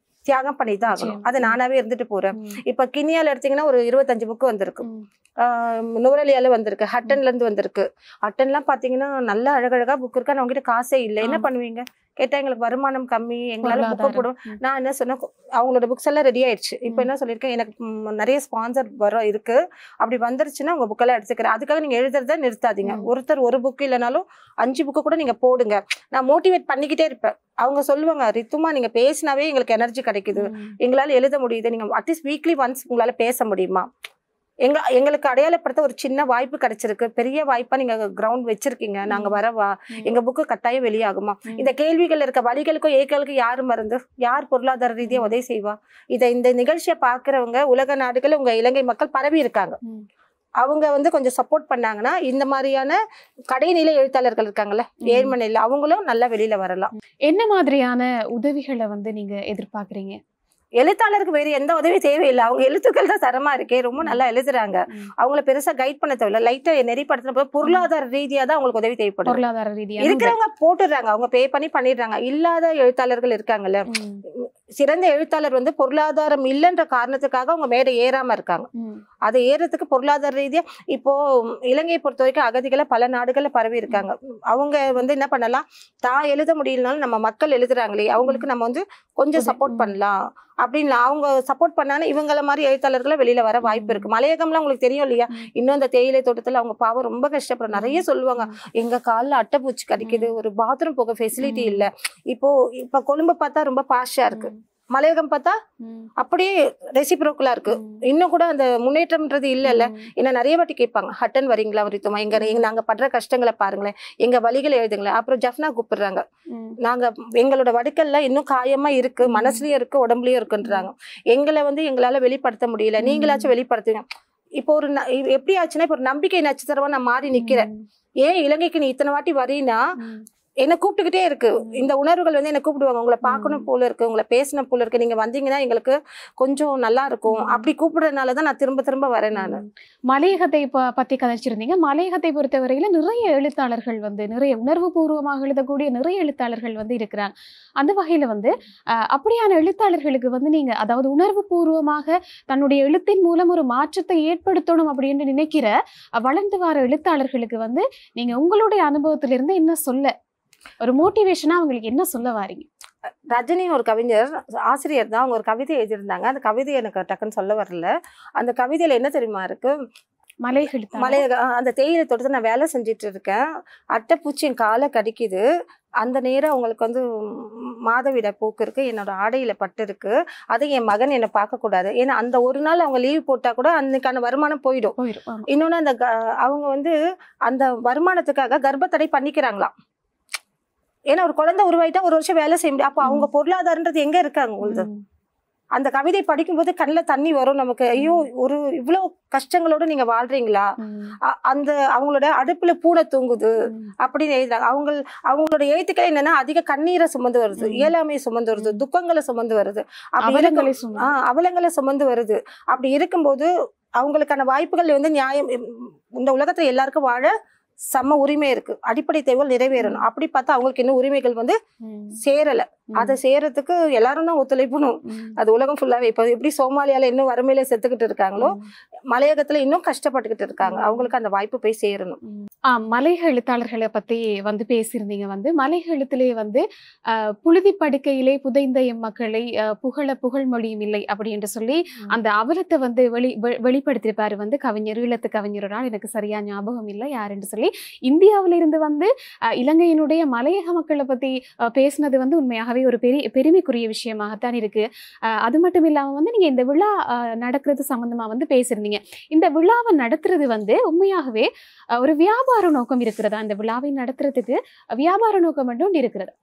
தியாகம் பண்ணிதான் ஆகணும். அது நானாவே இருந்துட்டு போறேன். இப்ப கினியால எடுத்தீங்கன்னா ஒரு 25 புக்கு வந்திருக்கு, நுவரெலியால வந்திருக்கு, ஹட்டன்ல இருந்து வந்திருக்கு. ஹட்டன்லாம் பாத்தீங்கன்னா நல்ல அழகழகா புக் இருக்கு. அவங்க கிட்ட காசே இல்லை, என்ன பண்ணுவீங்க கேட்டா, எங்களுக்கு வருமானம் கம்மி, எங்களால புக்கை போடுவோம். நான் என்ன சொன்னேன், அவங்களோட புக்ஸ் எல்லாம் ரெடி ஆயிடுச்சு. இப்ப என்ன சொல்லியிருக்கேன், எனக்கு நிறைய ஸ்பான்சர் இருக்கு, அப்படி வந்துருச்சுன்னா உங்க புக்கெல்லாம் எடுத்துக்கிறேன். அதுக்காக நீங்க எழுதுறத நிறுத்தாதீங்க. ஒருத்தர் ஒரு புக் இல்லைனாலும் 5 புக்கு கூட நீங்க போடுங்க. நான் மோட்டிவேட் பண்ணிக்கிட்டே இருப்பேன். அவங்க சொல்லுவாங்க, ரித்துமா நீங்க பேசினாவே எங்களுக்கு எனர்ஜி கிடைக்குது, எங்களால எழுத முடியுது, நீங்க அட்லீஸ்ட் வீக்லி ஒன்ஸ் உங்களால பேச முடியுமா, எங்களுக்கு அடையாளப்படுத்த ஒரு சின்ன வாய்ப்பு கிடைச்சிருக்கு, பெரிய வாய்ப்பா நீங்க கிரவுண்ட் வச்சிருக்கீங்க, நாங்க வரவா, எங்க புக்கு கட்டாயம் வெளியாகுமா. இந்த கேள்விகள் இருக்க வழிகளுக்கும் ஏக்களுக்கும் யாரு மருந்து, யார் பொருளாதார ரீதியா உதவி செய்வா. இந்த நிகழ்ச்சியை பாக்குறவங்க உலக நாடுகள் உங்க இலங்கை மக்கள் பரவி இருக்காங்க. அவங்க வந்து கொஞ்சம் சப்போர்ட் பண்ணாங்கன்னா இந்த மாதிரியான கடைநிலை எழுத்தாளர்கள் இருக்காங்கல்ல, ஏழ்மனையில் அவங்களும் நல்லா வெளியில வரலாம். என்ன மாதிரியான உதவிகளை வந்து நீங்க எதிர்பார்க்கறீங்க? எழுத்தாளருக்கு வேறு எந்த உதவியும் தேவையில்லை. அவங்க எழுத்துக்கள் தான் தரமா இருக்கே, ரொம்ப நல்லா எழுதுறாங்க. அவங்கள பெருசா கைட் பண்ண தேவையில்ல. லைட்டா நெறிப்படுத்தின போது பொருளாதார ரீதியா தான் அவங்களுக்கு உதவி தேவைப்படும். பொருளாதார ரீதியா இருக்கிறவங்க போட்டுடுறாங்க, அவங்க பே பண்ணி பண்ணிடுறாங்க. இல்லாத எழுத்தாளர்கள் இருக்காங்கல்ல, சிறந்த எழுத்தாளர் வந்து பொருளாதாரம் இல்லைன்ற காரணத்துக்காக அவங்க மேடை ஏறாம இருக்காங்க. அதை ஏறதுக்கு பொருளாதார ரீதியா இப்போ இலங்கையை பொறுத்த வரைக்கும் அகதிகளை பல நாடுகள்ல பரவி இருக்காங்க. அவங்க வந்து என்ன பண்ணலாம், தான் எழுத முடியலனாலும் நம்ம மக்கள் எழுதுறாங்களே அவங்களுக்கு நம்ம வந்து கொஞ்சம் சப்போர்ட் பண்ணலாம் அப்படின்னு அவங்க சப்போர்ட் பண்ணாலும் இவங்கள மாதிரி எழுத்தாளர்களை வெளியில வர வாய்ப்பு இருக்கு. மலையகம்லாம் உங்களுக்கு தெரியும் இல்லையா, இன்னும் அந்த தேயிலை தோட்டத்துல அவங்க பாவம் ரொம்ப கஷ்டப்படுறாங்க. நிறைய சொல்லுவாங்க, எங்க காலில் அட்டைப்பூச்சி கிடைக்குது, ஒரு பாத்ரூம் போக ஃபெசிலிட்டி இல்லை. இப்ப கொழும்பு பார்த்தா ரொம்ப பாஷா இருக்கு, மலையகம் பார்த்தா அப்படியே ரெசிப்ரோக்கலா இருக்கு. இன்னும் கூட அந்த முன்னேற்றம்ன்றது இல்லைல்ல. ஏன்னா நிறைய வாட்டி கேட்பாங்க, ஹட்டன் வரீங்களா வரித்துமா, நாங்க படுற கஷ்டங்களை பாருங்களேன், எங்க வழிகளை எழுதுங்களேன். அப்புறம் ஜஃப்னா கூப்பிடுறாங்க, நாங்க எங்களோட வடுக்கல்ல இன்னும் காயமா இருக்கு, மனசுலயும் இருக்கு, உடம்புலயும் இருக்குன்றாங்க. எங்களை வந்து எங்களால வெளிப்படுத்த முடியல, நீங்களாச்சும் வெளிப்படுத்துங்க. இப்போ எப்படி ஆச்சுன்னா, இப்போ ஒரு நம்பிக்கை நட்சத்திரமா நான் மாறி நிக்கிறேன். ஏன் இலங்கைக்கு நீ இத்தனை வாட்டி வரீன்னா என்ன கூப்பிட்டுக்கிட்டே இருக்கு. இந்த உணர்வுகள் வந்து என்ன கூப்பிடுவாங்க, உங்களை பார்க்கணும் போல இருக்கு, உங்களை பேசணும் போல இருக்கு, நீங்க வந்தீங்கன்னா எங்களுக்கு கொஞ்சம் நல்லா இருக்கும். அப்படி கூப்பிடுறதுனாலதான் நான் திரும்ப திரும்ப வரேன். நான் மலையகத்தை பத்தி கதைச்சிருந்தீங்க. மலையகத்தை பொறுத்தவரையில நிறைய எழுத்தாளர்கள் வந்து, நிறைய உணர்வு பூர்வமாக எழுதக்கூடிய நிறைய எழுத்தாளர்கள் வந்து இருக்கிறாங்க. அந்த வகையில வந்து அப்படியான எழுத்தாளர்களுக்கு வந்து நீங்க, அதாவது உணர்வு பூர்வமாக தன்னுடைய எழுத்தின் மூலம் ஒரு மாற்றத்தை ஏற்படுத்தணும் அப்படின்னு நினைக்கிற வளர்ந்து வர எழுத்தாளர்களுக்கு வந்து நீங்க உங்களுடைய அனுபவத்திலிருந்து என்ன சொல்ல, ஒரு மோட்டிவேஷனா அவங்களுக்கு என்ன சொல்ல வாரீங்க? ரஜினி ஒரு கவிஞர், ஆசிரியர் தான். அவங்க ஒரு கவிதை எழுதியிருந்தாங்க. அந்த கவிதை எனக்கு டக்குன்னு சொல்ல வரல. அந்த கவிதையில என்ன தெரியுமா இருக்கு, மலையக அந்த தேயிலை தோட்டத்தை நான் வேலை செஞ்சுட்டு இருக்கேன், அட்டைப்பூச்சி என் காலை கடிக்குது, அந்த நேரம் அவங்களுக்கு வந்து மாதவிட போக்கு இருக்கு, என்னோட ஆடையில பட்டு இருக்கு, அதை என் மகன் என்னை பார்க்க கூடாது. ஏன்னா அந்த ஒரு நாள் அவங்க லீவ் போட்டா கூட அன்னைக்கான வருமானம் போயிடும். இன்னொன்னு அந்த அவங்க வந்து அந்த வருமானத்துக்காக கர்ப்பத்தடை பண்ணிக்கிறாங்களாம். ஏன்னா ஒரு குழந்தை உருவாயிட்டா ஒரு வருஷம் வேலை செய்ய முடியும். அப்போ அவங்க பொருளாதாரன்றது எங்க இருக்காங்க உங்களுக்கு? அந்த கவிதை படிக்கும்போது கண்ணில் தண்ணி வரும் நமக்கு. ஐயோ, ஒரு இவ்வளவு கஷ்டங்களோட நீங்க வாழ்றீங்களா, அந்த அவங்களோட அடுப்புல பூனை தூங்குது அப்படின்னு எழுதுறாங்க. அவங்களோட எழுத்துக்கள் என்னன்னா அதிக கண்ணீரை சுமந்து வருது, இயலாமையை சுமந்து வருது, துக்கங்களை சுமந்து வருது, அவலங்களை சுமந்து வருது. அப்படி இருக்கும்போது அவங்களுக்கான வாய்ப்புகள் வந்து நியாயம், இந்த உலகத்துல எல்லாருக்கும் வாழ சம உரிமை இருக்கு, அடிப்படை தேவைகள் நிறைவேறணும். அப்படி பார்த்தா அவங்களுக்கு இன்னும் உரிமைகள் வந்து சேரல. அதை சேரத்துக்கு எல்லாரும் தான் ஒத்துழைப்பணும். அது உலகம் ஃபுல்லாவே. இப்போ எப்படி சோமாலியால இன்னும் வறுமையில செத்துக்கிட்டு இருக்காங்களோ, மலையகத்துல இன்னும் கஷ்டப்பட்டுக்கிட்டு இருக்காங்க. அவங்களுக்கு அந்த வாய்ப்பு போய் சேரணும். மலையக எழுத்தாளர்களை பத்தி வந்து பேசியிருந்தீங்க. வந்து மலையக எழுத்திலே வந்து புழுதி படுக்கையிலே புதைந்த எம் மக்களை புகழ் மொழியும் இல்லை அப்படின்னு சொல்லி அந்த அவலத்தை வந்து வெளிப்படுத்திருப்பாரு வந்து கவிஞர், ஈழத்து கவிஞரால், எனக்கு சரியா ஞாபகம் இல்லை யாருன்னு சொல்லி. இந்தியாவில இருந்து வந்து இலங்கையினுடைய மலையக மக்களை பத்தி பேசினது வந்து உண்மையாகவே ஒரு பெருமைக்குரிய விஷயமாகத்தான் இருக்கு. அது மட்டும் இல்லாம வந்து நீங்க இந்த விழா நடக்கிறது சம்பந்தமா வந்து பேசியிருந்தீங்க. இந்த விழாவை நடத்துறது வந்து உண்மையாகவே ஒரு வியாபார நோக்கம் இருக்கிறதா? இந்த விழாவை நடத்துறதுக்கு வியாபார நோக்கம் மட்டும் இருக்கிறதா?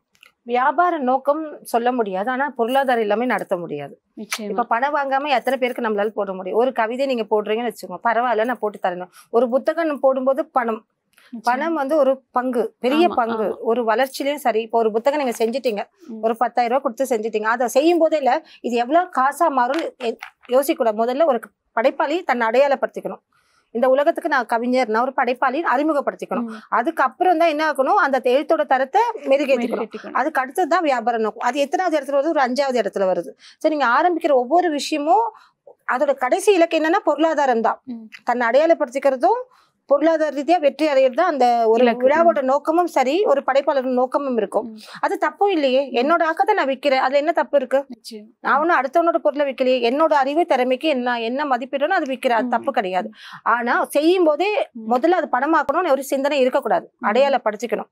வியாபார நோக்கம் சொல்ல முடியாது, ஆனா பொருளாதாரம் எல்லாமே நடத்த முடியாது. இப்ப பணம் வாங்காம எத்தனை பேருக்கு நம்மளால போட முடியும்? ஒரு கவிதை நீங்க போடுறீங்கன்னு வச்சுக்கோங்க, பரவாயில்ல நான் போட்டு தரணும். ஒரு புத்தகம் போடும்போது பணம் வந்து ஒரு பங்கு, பெரிய பங்கு ஒரு வளர்ச்சியிலயும் சரி. இப்போ ஒரு புத்தகம் நீங்க செஞ்சுட்டீங்க, ஒரு 10,000 ரூபாய் கொடுத்து செஞ்சுட்டீங்க, அதை செய்யும் போதே இல்ல இது எவ்வளவு காசா மாறும் யோசிக்க கூடாது. முதல்ல ஒரு படைப்பாளி தன்னை அடையாளப்படுத்திக்கணும். இந்த உலகத்துக்கு நான் கவிஞர், நான் ஒரு படைப்பாளி அறிமுகப்படுத்திக்கணும். அதுக்கப்புறம் தான் என்ன ஆகணும், அந்த எழுத்தோட தரத்தை மெருகேற்றிக்கணும். அதுக்கு அடுத்ததுதான் வியாபார நோக்கம். அது எத்தனாவது இடத்துல வருது? ஒரு 5வது இடத்துல வருது. சரி, நீங்க ஆரம்பிக்கிற ஒவ்வொரு விஷயமும் அதோட கடைசி இலக்கு என்னன்னா பொருளாதாரம் தான். தன்னை அடையாளப்படுத்திக்கிறதும் பொருளாதார ரீதியா வெற்றி அடையிறது அந்த ஒரு விழாவோட நோக்கமும் சரி, ஒரு படைப்பாளர் நோக்கமும் இருக்கும். அது தப்பும் இல்லையே. என்னோட ஆக்கத்தை நான் விற்கிறேன், அதுல என்ன தப்பு இருக்கு? நான் ஒன்னும் அடுத்தவனோட பொருளை விற்கலையே. என்னோட அறிவு திறமைக்கு என்ன மதிப்பிடணும் அது விற்கிறேன், அது தப்பு கிடையாது. ஆனா செய்யும் போதே முதல்ல அது பணமாக்கணும்னு ஒரு சிந்தனை இருக்கக்கூடாது, அடையாளப்படுத்திக்கணும்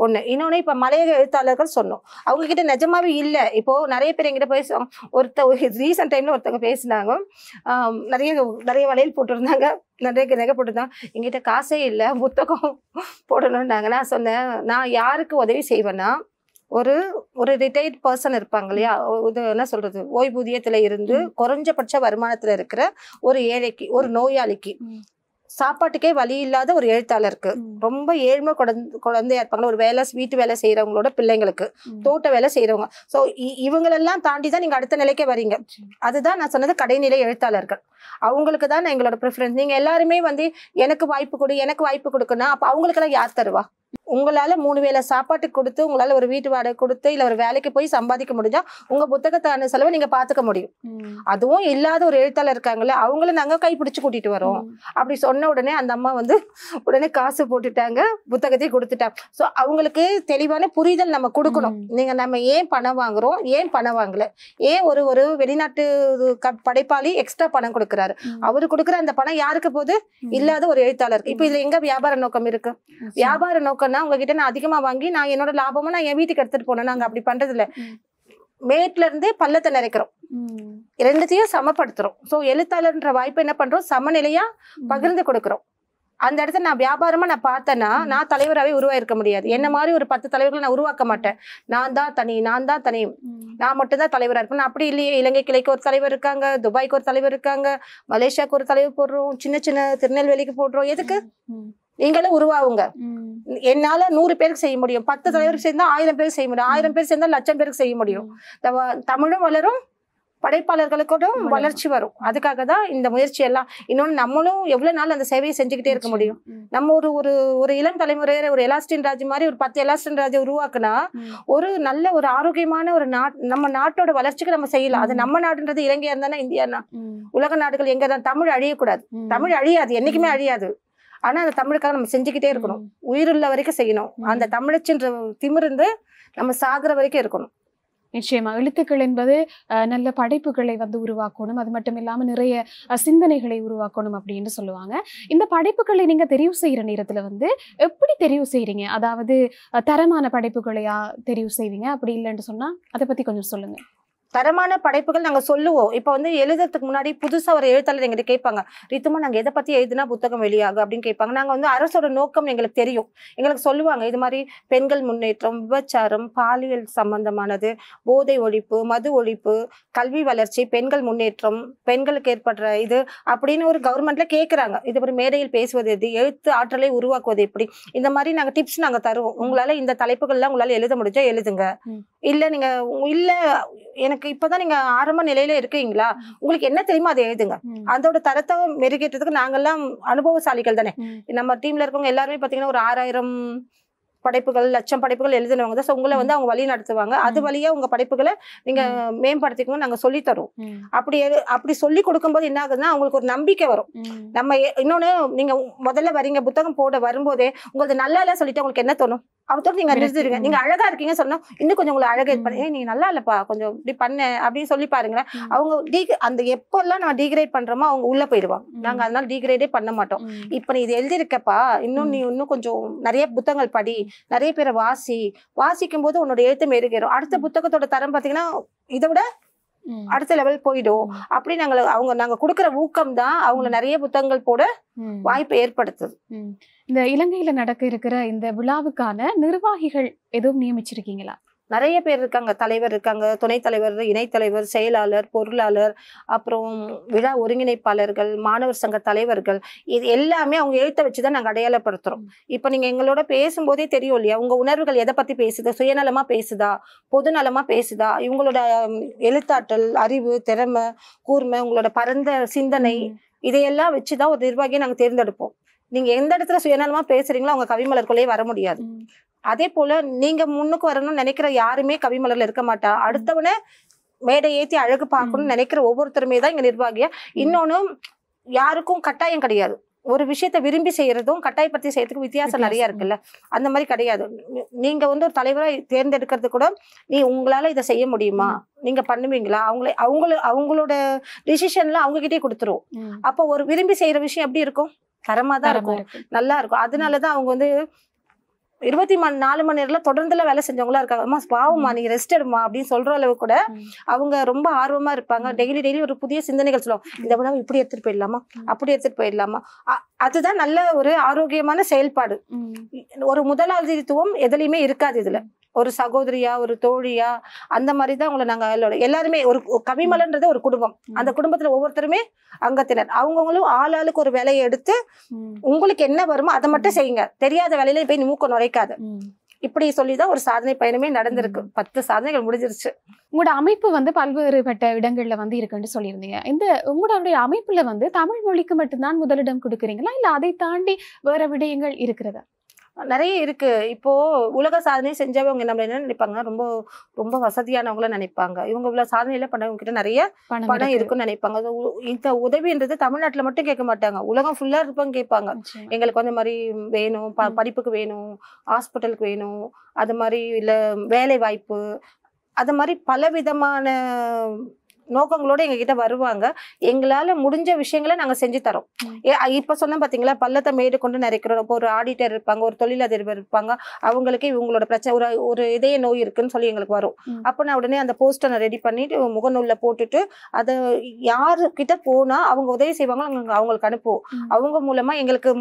ஒண்ணு. இன்னொன்னு, இப்ப மலையக எழுத்தாளர்கள் சொன்னோம், அவங்க கிட்ட நிஜமாவே இல்ல. இப்போ நிறைய பேர் எங்கிட்ட போய் ரீசெண்ட் டைம்ல ஒருத்தவங்க பேசினாங்க, நிறைய வளையல் போட்டிருந்தாங்க, நிறைய நகை போட்டுதான், எங்கிட்ட காசே இல்லை, புத்தகம் போடணும்னாங்க. நான் சொன்னேன், நான் யாருக்கு உதவி செய்வேன்னா, ஒரு ரிட்டையர்ட் பர்சன் இருப்பாங்க இல்லையா, இது என்ன சொல்றது, ஓய்வூதியத்துல இருந்து குறைஞ்சபட்ச வருமானத்துல இருக்கிற ஒரு ஏழைக்கு, ஒரு நோயாளிக்கு சாப்பாட்டுக்கே வழி இல்லாத ஒரு எழுத்தாளருக்கு, ரொம்ப ஏழ்மை குழந்தையா இருப்பாங்களா, ஒரு வேலை வீட்டு வேலை செய்யறவங்களோட பிள்ளைங்களுக்கு, தோட்ட வேலை செய்யறவங்க. ஸோ இவங்களெல்லாம் தாண்டி தான் நீங்க அடுத்த நிலைக்கே வரீங்க. அதுதான் நான் சொன்னது கடைநிலை எழுத்தாளர்கள். அவங்களுக்கு தான் எங்களோட ப்ரிஃபரன்ஸ். நீங்க எல்லாருமே வந்து எனக்கு வாய்ப்பு கொடு, எனக்கு வாய்ப்பு கொடுக்குன்னா அப்ப அவங்களுக்கெல்லாம் யார் தருவா? உங்களால 3 வேளை சாப்பாட்டுக்கு கொடுத்து, உங்களால ஒரு வீட்டு வாடகை கொடுத்து, இல்ல ஒரு வேலைக்கு போய் சம்பாதிக்க முடிஞ்சா உங்க புத்தகத்தான செலவை நீங்க பாத்துக்க முடியும். அதுவும் இல்லாத ஒரு எழுத்தாளர் இருக்காங்கல்ல, அவங்கள நாங்க கைப்பிடிச்சு கூட்டிட்டு வரோம். அப்படி சொன்ன உடனே அந்த அம்மா வந்து உடனே காசு போட்டுட்டாங்க, புத்தகத்தையும் கொடுத்துட்டாங்க. ஸோ அவங்களுக்கு தெளிவான புரிதல் நம்ம கொடுக்கணும். நீங்க நம்ம ஏன் பணம் வாங்குறோம், ஏன் பணம் வாங்கல, ஏன் ஒரு வெளிநாட்டு படைப்பாளி எக்ஸ்ட்ரா பணம் கொடுக்குறாரு, அவரு கொடுக்குற அந்த பணம் யாருக்கு போகுது? இல்லாத ஒரு எழுத்தாளருக்கு. இப்ப இதுல எங்க வியாபார நோக்கம் இருக்கு? வியாபார நோக்கம்னா உங்ககிட்ட நான் அதிகமா வாங்கி நான் என்னோட லாபமா நான் என் வீட்டுக்கு எடுத்துட்டு போனேன். நாங்க அப்படி பண்றது இல்ல. மேட்ல இருந்து பள்ளத்தை நிறைக்கிறோம், ரெண்டுத்தையும் சமப்படுத்துறோம். சோ எழுத்தாளர்ன்ற வாய்ப்பு என்ன பண்றோம்? சமநிலையா பகிர்ந்து கொடுக்குறோம். அந்த இடத்துல நான் வியாபாரமா நான் பார்த்தேன்னா நான் தலைவராகவே உருவாயிருக்க முடியாது. என்ன மாதிரி ஒரு 10 தலைவர்களை நான் உருவாக்க மாட்டேன். நான் தான் தனி, நான் மட்டும்தான் தலைவரா இருப்பேன். அப்படி இல்லையே. இலங்கை கிளைக்கு ஒரு தலைவர் இருக்காங்க, துபாய்க்கு ஒரு தலைவர் இருக்காங்க, மலேசியாவுக்கு ஒரு தலைவர் போடுறோம், சின்ன சின்ன திருநெல்வேலிக்கு போடுறோம். எதுக்கு? நீங்களும் உருவாவுங்க. என்னால 100 பேருக்கு செய்ய முடியும், 10 தலைவருக்கு சேர்ந்தா 1000 பேருக்கு செய்ய முடியும், 1000 பேர் சேர்ந்தா 1,00,000 பேருக்கு செய்ய முடியும். தமிழும் வளரும், படைப்பாளர்களுக்கும் வளர்ச்சி வரும். அதுக்காக தான் இந்த முயற்சி எல்லாம். இன்னொன்னு நம்மளும் எவ்வளவு நாள் அந்த சேவையை செஞ்சுக்கிட்டே இருக்க முடியும்? நம்ம ஒரு இளம் தலைமுறை ஒரு எலாஸ்டின் ராஜ் மாதிரி ஒரு 10 எலாஸ்டின் ராஜை உருவாக்குனா ஒரு நல்ல ஒரு ஆரோக்கியமான ஒரு நம்ம நாட்டோட வளர்ச்சிக்கு நம்ம செய்யலாம். அது நம்ம நாடுன்றது இலங்கையா இருந்தா இந்தியானா, உலக நாடுகள் எங்க தான். தமிழ் அழியக்கூடாது, தமிழ் அழியாது, என்னைக்குமே அழியாது. ஆனா அந்த தமிழுக்காக நம்ம செஞ்சுக்கிட்டே இருக்கணும், உயிருள்ள வரைக்கும் செய்யணும். அந்த தமிழச்சின்ற திமிருந்து நம்ம சாகுற வரைக்கும் இருக்கணும். நிச்சயமா எழுத்துக்கள் என்பது நல்ல படைப்புகளை வந்து உருவாக்கணும், அது மட்டும் இல்லாம நிறைய சிந்தனைகளை உருவாக்கணும் அப்படின்னு சொல்லுவாங்க. இந்த படைப்புகளை நீங்க தெரிவு செய்யற நேரத்துல வந்து எப்படி தெரிவு செய்யறீங்க? அதாவது தரமான படைப்புகளையா தெரிவு செய்வீங்க? அப்படி இல்லைன்னு சொன்னா அதை பத்தி கொஞ்சம் சொல்லுங்க. தரமான படைப்புகள் நாங்க சொல்லுவோம். இப்ப வந்து எழுதுறதுக்கு முன்னாடி புதுசா ஒரு எழுத்தாளர் எங்கிட்ட கேட்பாங்க, ரித்துமா நாங்க எதை பத்தி எழுதுனா புத்தகம் வெளியாகும் அப்படின்னு கேட்பாங்க. நாங்க வந்து அரசோட நோக்கம் எங்களுக்கு தெரியும். எங்களுக்கு சொல்லுவாங்க, இது மாதிரி பெண்கள் முன்னேற்றம், விபச்சாரம், பாலியல் சம்பந்தமானது, போதை ஒழிப்பு, மது ஒழிப்பு, கல்வி வளர்ச்சி, பெண்கள் முன்னேற்றம், பெண்களுக்கு ஏற்படுற இது அப்படின்னு ஒரு கவர்மெண்ட்ல கேட்கறாங்க. இது மாதிரி மேடையில் பேசுவது எது, எழுத்து ஆற்றலை உருவாக்குவது எப்படி, இந்த மாதிரி நாங்க டிப்ஸ் நாங்க தருவோம். உங்களால இந்த தலைப்புகள்லாம் உங்களால எழுத முடிஞ்சா எழுதுங்க. இல்ல நீங்க இல்ல எனக்கு இப்பதான் நீங்க ஆரம்ப நிலையில இருக்கீங்களா, உங்களுக்கு என்ன தெரியுமோ அதை எழுதுங்க. அதோட தரத்தை மெருகேற்றதுக்கு நாங்கெல்லாம் அனுபவசாலிகள் தானே. நம்ம டீம்ல இருக்கவங்க எல்லாருமே பாத்தீங்கன்னா ஒரு 6000 படைப்புகள், 1,00,000 படைப்புகள் எழுதினவங்க தான். உங்களை வந்து அவங்க வழி நடத்துவாங்க. அது வழியா உங்க படைப்புகளை நீங்க மேம்படுத்திக்கணும் நாங்க சொல்லி தரோம். அப்படி சொல்லி கொடுக்கும்போது என்ன ஆகுதுன்னா அவங்களுக்கு ஒரு நம்பிக்கை வரும். நம்ம இன்னொன்னு, நீங்க முதல்ல வரீங்க புத்தகம் போட வரும்போதே உங்களுக்கு நல்லா இல்ல சொல்லிட்டு உங்களுக்கு என்ன தோணும்? அவத்தோட நீங்க நிறுத்திடுங்க. நீங்க அழகா இருக்கீங்க சொன்னா இன்னும் கொஞ்சம் உங்களை அழகா பண்ணி, நீங்க நல்லா இல்லப்பா கொஞ்சம் இப்படி பண்ண அப்படின்னு சொல்லி பாருங்களேன். அவங்க அந்த எப்பெல்லாம் நம்ம டீக்ரேட் பண்றோமோ அவங்க உள்ள போயிடுவாங்க. நாங்க அதனால டீக்ரேடே பண்ண மாட்டோம். இப்ப நீ இது எழுதிருக்கப்பா, நீ இன்னும் கொஞ்சம் நிறைய புத்தகங்கள் படி, நிறைய பேரை வாசிக்கும் போது உன்னோட எழுத்து மெருகேறும். அடுத்த புத்தகத்தோட தரம் பாத்தீங்கன்னா இதை விட அடுத்த லெவல் போயிடும். அப்படி நாங்க கொடுக்குற ஊக்கம் தான் அவங்கள நிறைய புத்தகங்கள் போட வாய்ப்பை ஏற்படுத்துது. இந்த இலங்கையில நடக்க இருக்கிற இந்த விழாவுக்கான நிர்வாகிகள் எதுவும் நியமிச்சிருக்கீங்களா? நிறைய பேர் இருக்காங்க. தலைவர் இருக்காங்க, துணைத் தலைவர், இணைத்தலைவர், செயலாளர், பொருளாளர், அப்புறம் விழா ஒருங்கிணைப்பாளர்கள், மாணவர் சங்க தலைவர்கள், இது எல்லாமே அவங்க எழுத்த வச்சுதான் நாங்க அடையாளப்படுத்துறோம். இப்ப நீங்க எங்களோட பேசும்போதே தெரியும் இல்லையா, உங்க உணர்வுகள் எதை பத்தி பேசுது, சுயநலமா பேசுதா, பொதுநலமா பேசுதா, இவங்களோட எழுத்தாற்றல், அறிவு, திறமை, கூர்மை, உங்களோட பரந்த சிந்தனை, இதையெல்லாம் வச்சுதான் ஒரு நிர்வாகியை நாங்க தேர்ந்தெடுப்போம். நீங்க எந்த இடத்துல சுயநலமா பேசுறீங்களோ அவங்க கவிமலருக்குள்ளே வர முடியாது. அதே போல நீங்க முன்னுக்கு வரணும்னு நினைக்கிற யாருமே கவிமலர்ல இருக்க மாட்டா. அடுத்தவனை மேடை ஏத்தி அழகு பார்க்கணும்னு நினைக்கிற ஒவ்வொருத்தருமே தான் இங்க நிர்வாகியா. இன்னொன்னு, யாருக்கும் கட்டாயம் கிடையாது. ஒரு விஷயத்த விரும்பி செய்யறதும் கட்டாயப்படுத்தி செய்யறதுக்கும் வித்தியாசம் நிறைய இருக்குல்ல. அந்த மாதிரி கிடையாது. நீங்க வந்து ஒரு தலைவரை தேர்ந்தெடுக்கிறது கூட உங்களால இதை செய்ய முடியுமா, நீங்க பண்ணுவீங்களா, அவங்களோட டிசிஷன்ல அவங்க கிட்டே கொடுத்துரும். அப்போ ஒரு விரும்பி செய்யற விஷயம் எப்படி இருக்கும்? தரமா தான் இருக்கும், நல்லா இருக்கும். அதனாலதான் அவங்க வந்து 24 மணி நேரம் தொடர்ந்துல வேலை செஞ்சவங்களா இருக்காங்க. அம்மா பாவமா நீங்க ரெஸ்ட் எடுமா அப்படின்னு சொல்ற அளவு கூட அவங்க ரொம்ப ஆர்வமா இருப்பாங்க. டெய்லி ஒரு புதிய சிந்தனைகள் சொல்லுவாங்க. இந்த விட இப்படி எடுத்துட்டு போயிடலாமா, அப்படி எடுத்துட்டு போயிடலாமா. அதுதான் நல்ல ஒரு ஆரோக்கியமான செயல்பாடு. ஒரு முதலாளித்துவம் எதுலையுமே இருக்காது இதுல. ஒரு சகோதரியா, ஒரு தோழியா, அந்த மாதிரி தான் உங்களை நாங்க எல்லாருமே ஒரு கவிமலர்ன்றது ஒரு குடும்பம். அந்த குடும்பத்துல ஒவ்வொருத்தருமே அங்கத்தினர். அவங்கவுங்களும் ஆளாளுக்கு ஒரு வேலையை எடுத்து உங்களுக்கு என்ன வருமோ அதை மட்டும் செய்யுங்க. தெரியாத வேலையில போய் மூக்க நுழைக்காது. இப்படி சொல்லிதான் ஒரு சாதனை பயணமே நடந்திருக்கு. 10 சாதனைகள் முடிஞ்சிருச்சு. உங்களோட அமைப்பு வந்து பல்வேறுபட்ட இடங்கள்ல வந்து இருக்குன்னு சொல்லியிருந்தீங்க. இந்த உங்களுடைய அமைப்புல வந்து தமிழ் மொழிக்கு மட்டும்தான் முதலிடம் கொடுக்குறீங்களா, இல்ல அதை தாண்டி வேற விடயங்கள் இருக்கிறதா? நிறைய இருக்கு. இப்போ உலக சாதனை செஞ்சவங்க நம்ம என்ன நினைப்பாங்க, ரொம்ப ரொம்ப வசதியானவங்கள நினைப்பாங்க. இவங்க இவ்வளவு சாதனை எல்லாம் பண்ணவங்க கிட்ட நிறைய பணம் இருக்குன்னு நினைப்பாங்க. இந்த உதவின்றது தமிழ்நாட்டுல மட்டும் கேட்க மாட்டாங்க, உலகம் ஃபுல்லா இருப்பாங்க கேட்பாங்க. எங்களுக்கு அந்த மாதிரி வேணும், படிப்புக்கு வேணும், ஹாஸ்பிட்டலுக்கு வேணும், அது மாதிரி இல்ல வேலை வாய்ப்பு, அது மாதிரி பல விதமான நோக்கங்களோட எங்க கிட்ட வருவாங்க. எங்களால முடிஞ்ச விஷயங்களை நாங்க செஞ்சு தரோம். இப்ப சொன்ன பாத்தீங்களா, பள்ளத்தை மேடு கொண்டு நிறைக்கிறோம். இப்போ ஒரு ஆடிட்டர் இருப்பாங்க, ஒரு தொழிலதிபர் இருப்பாங்க, அவங்களுக்கு இவங்களோட பிரச்சனை ஒரு இதய நோய் இருக்குன்னு சொல்லி எங்களுக்கு வரும். அப்ப நான் உடனே அந்த போஸ்டரை ரெடி பண்ணிட்டு முகநூல்ல போட்டுட்டு அதை யாரு கிட்ட போனா அவங்க உதவி செய்வாங்க அவங்களுக்கு அனுப்புவோம். அவங்க மூலமா எங்களுக்கு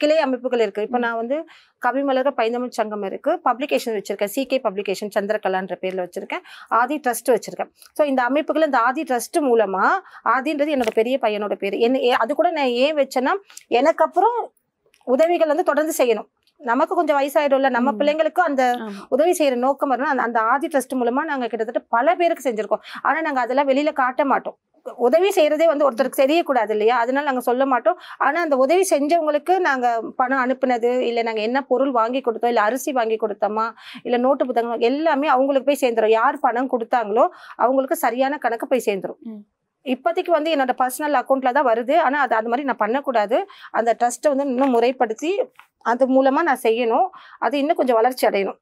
கிளை அமைப்புகள் இருக்கு. இப்ப நான் வந்து கவிமலர் பைந்தமிழ் சங்கம் இருக்கு, பப்ளிகேஷன் வச்சிருக்கேன், CK பப்ளிகேஷன் சந்திரகலான்ற பேர்ல வச்சிருக்கேன், ஆதி ட்ரஸ்ட் வச்சிருக்கேன். ஸோ இந்த அமைப்புகள் இந்த ஆதி ட்ரஸ்ட் மூலமா, ஆதின்றது என்னோட பெரிய பையனோட பேரு, அது கூட நான் ஏன் வச்சேன்னா, எனக்கு அப்புறம் உதவிகள் வந்து தொடர்ந்து செய்யணும். நமக்கு கொஞ்சம் வயசாயிடும்ல, நம்ம பிள்ளைங்களுக்கும் அந்த உதவி செய்யற நோக்கம் வரணும். அந்த ஆதி ட்ரஸ்ட் மூலமா நாங்க கிட்டத்தட்ட பல பேருக்கு செஞ்சிருக்கோம். ஆனா நாங்க அதெல்லாம் வெளியில காட்ட மாட்டோம். உதவி செய்யறதே வந்து ஒருத்தருக்கு தெரியக்கூடாது இல்லையா, அதனால நாங்க சொல்ல மாட்டோம். ஆனா அந்த உதவி செஞ்சவங்களுக்கு நாங்க பணம் அனுப்புனது, இல்ல நாங்க என்ன பொருள் வாங்கி கொடுத்தோம், இல்ல அரிசி வாங்கி கொடுத்தோமா, இல்ல நோட்டு புத்தகம், எல்லாமே அவங்களுக்கு போய் சேர்ந்துரும். யார் பணம் கொடுத்தாங்களோ அவங்களுக்கு சரியான கணக்கு போய் சேர்ந்துரும். இப்போதைக்கு வந்து என்னோட பர்சனல் அக்கௌண்ட்ல தான் வருது. ஆனா அது மாதிரி நான் பண்ணக்கூடாது. அந்த ட்ரஸ்ட்டை வந்து இன்னும் முறைப்படுத்தி அது மூலமா நான் செய்யணும். அது இன்னும் கொஞ்சம் வளர்ச்சி அடையணும்.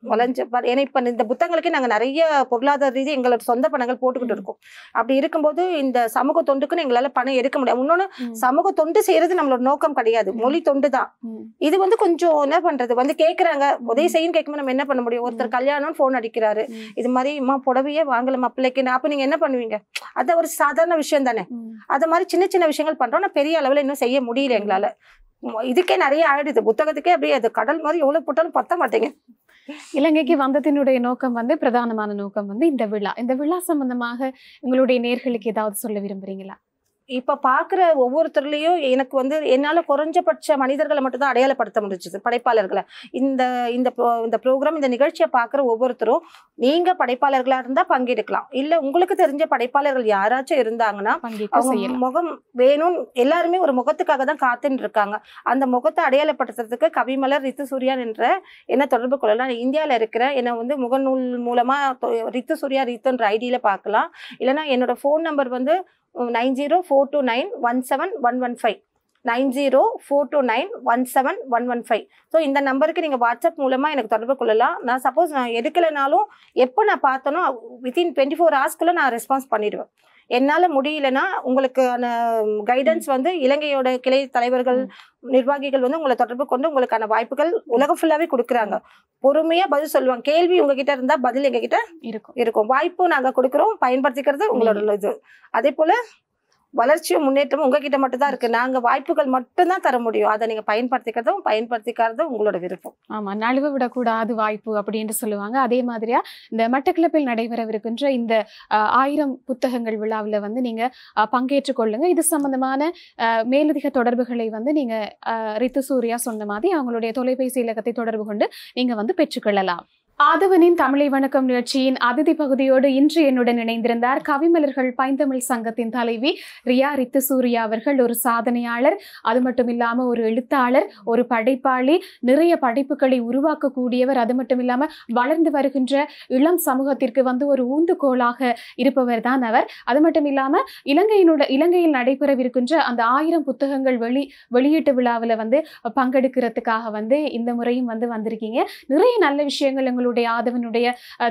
ஏன்னா இப்ப இந்த புத்தகங்களுக்கே நாங்க நிறைய பொருளாதார ரீதி எங்களோட சொந்த பணங்கள் போட்டுக்கிட்டு இருக்கோம். அப்படி இருக்கும்போது இந்த சமூக தொண்டுக்குன்னு எங்களால பணம் எடுக்க முடியாது. இன்னொன்னு, சமூக தொண்டு செய்யறது நம்மளோட நோக்கம் கிடையாது, மொழி தொண்டு தான். இது வந்து கொஞ்சம் என்ன பண்றது, வந்து கேட்கறாங்க உதவி செய்யும், கேட்கும்போது நம்ம என்ன பண்ண முடியும்? ஒருத்தர் கல்யாணம் போன் அடிக்கிறாரு, இது மாதிரி அம்மா புடவையே வாங்கலமா பிள்ளைக்கு, அப்ப நீங்க என்ன பண்ணுவீங்க? அது ஒரு சாதாரண விஷயம் தானே. அது மாதிரி சின்ன சின்ன விஷயங்கள் பண்றோம். ஆனா பெரிய அளவுல இன்னும் செய்ய முடியல எங்களால. இதுக்கே நிறைய ஆயிடுது, புத்தகத்துக்கே அப்படியே அது கடல் மாதிரி எவ்வளவு போட்டாலும் பத்த மாட்டேங்க. இலங்கைக்கு வந்ததினுடைய நோக்கம் வந்து, பிரதானமான நோக்கம் வந்து இந்த விழா சம்பந்தமாக உங்களுடைய நேயர்களுக்கு ஏதாவது சொல்ல விரும்புறீங்களா? இப்ப பாக்குற ஒவ்வொருத்தர்லயும் எனக்கு வந்து என்னால குறைஞ்சபட்ச மனிதர்களை மட்டும் தான் அடையாளப்படுத்த முடிஞ்சது, படைப்பாளர்களை. இந்த இந்த ப்ரோக்ராம், இந்த நிகழ்ச்சியை பாக்குற ஒவ்வொருத்தரும் நீங்க படைப்பாளர்களா இருந்தா பங்கெடுக்கலாம், இல்ல உங்களுக்கு தெரிஞ்ச படைப்பாளர்கள் யாராச்சும் இருந்தாங்கன்னா அவங்க முகம் வேணும். எல்லாருமே ஒரு முகத்துக்காக தான் காத்துன்னு இருக்காங்க. அந்த முகத்தை அடையாளப்படுத்துறதுக்கு கவிமலர் ரித்து சூர்யான் என்ற என்ன தொடர்பு கொள்ளலாம். இந்தியாவில இருக்கிற என்ன வந்து முகநூல் மூலமா ரித்து சூர்யா ரித்துன்ற ஐடியில பார்க்கலாம். இல்லைன்னா என்னோட ஃபோன் நம்பர் வந்து 9042917115 9042917115. ஸோ இந்த நம்பருக்கு நீங்கள் வாட்ஸ்அப் மூலமாக எனக்கு தொடர்பு கொள்ளலாம். நான் சப்போஸ் நான் எடுக்கலைனாலும் எப்போ நான் பார்த்தனோ வித்தின் 24 ஹவர்ஸ்க்குள்ளே நான் ரெஸ்பான்ஸ் பண்ணிடுவேன். என்னால் முடியலன்னா உங்களுக்கான கைடன்ஸ் வந்து இலங்கையோட கிளை தலைவர்கள், நிர்வாகிகள் வந்து உங்களை தொடர்பு கொண்டு உங்களுக்கான வாய்ப்புகள் உலகம் ஃபுல்லாவே கொடுக்குறாங்க. பொறுமையா பதில் சொல்லுவாங்க. கேள்வி உங்ககிட்ட இருந்தா பதில் எங்ககிட்ட இருக்கும். வாய்ப்பு நாங்க கொடுக்குறோம், பயன்படுத்திக்கிறது உங்களோட இது. அதே போல வளர்ச்சியும் முன்னேற்றமும் உங்ககிட்ட மட்டும் தான் இருக்கு. நாங்க வாய்ப்புகள் மட்டும் தான் தர முடியும். அதை நீங்க பயன்படுத்திக்கிறதும் உங்களோட விருப்பம். ஆமா, நழுவ விடக்கூடாது வாய்ப்பு அப்படின்னு சொல்லுவாங்க. அதே மாதிரியா இந்த மட்டக்களப்பில் நடைபெறவிருக்கின்ற இந்த 1000 புத்தகங்கள் விழாவில் வந்து நீங்க பங்கேற்றுக் கொள்ளுங்க. இது சம்பந்தமான மேலதிக தொடர்புகளை வந்து நீங்க ரித்து சூர்யா சொன்ன மாதிரி அவங்களுடைய தொலைபேசி இலக்கத்தை தொடர்பு கொண்டு நீங்க வந்து பெற்றுக்கொள்ளலாம். ஆதவனின் தமிழை வணக்கம் நிகழ்ச்சியின் அதிதி பகுதியோடு இன்று என்னுடன் இணைந்திருந்தார் கவிமலர்கள் பைந்தமிழ் சங்கத்தின் தலைவி ரியா ரித்து சூர்யா அவர்கள். ஒரு சாதனையாளர், அது மட்டும் இல்லாம ஒரு எழுத்தாளர், ஒரு படைப்பாளி, நிறைய படைப்புகளை உருவாக்கக்கூடியவர். அது மட்டும் இல்லாம வளர்ந்து வருகின்ற இளம் சமூகத்திற்கு வந்து ஒரு ஊந்துகோலாக இருப்பவர் தான் அவர். அது மட்டும் இல்லாம இலங்கையில் நடைபெறவிருக்கின்ற அந்த 1000 புத்தகங்கள் வெளியீட்டு விழாவில் வந்து பங்கெடுக்கிறதுக்காக வந்து இந்த முறையும் வந்து வந்திருக்கீங்க. நிறைய நல்ல விஷயங்கள் ஆதவனுடைய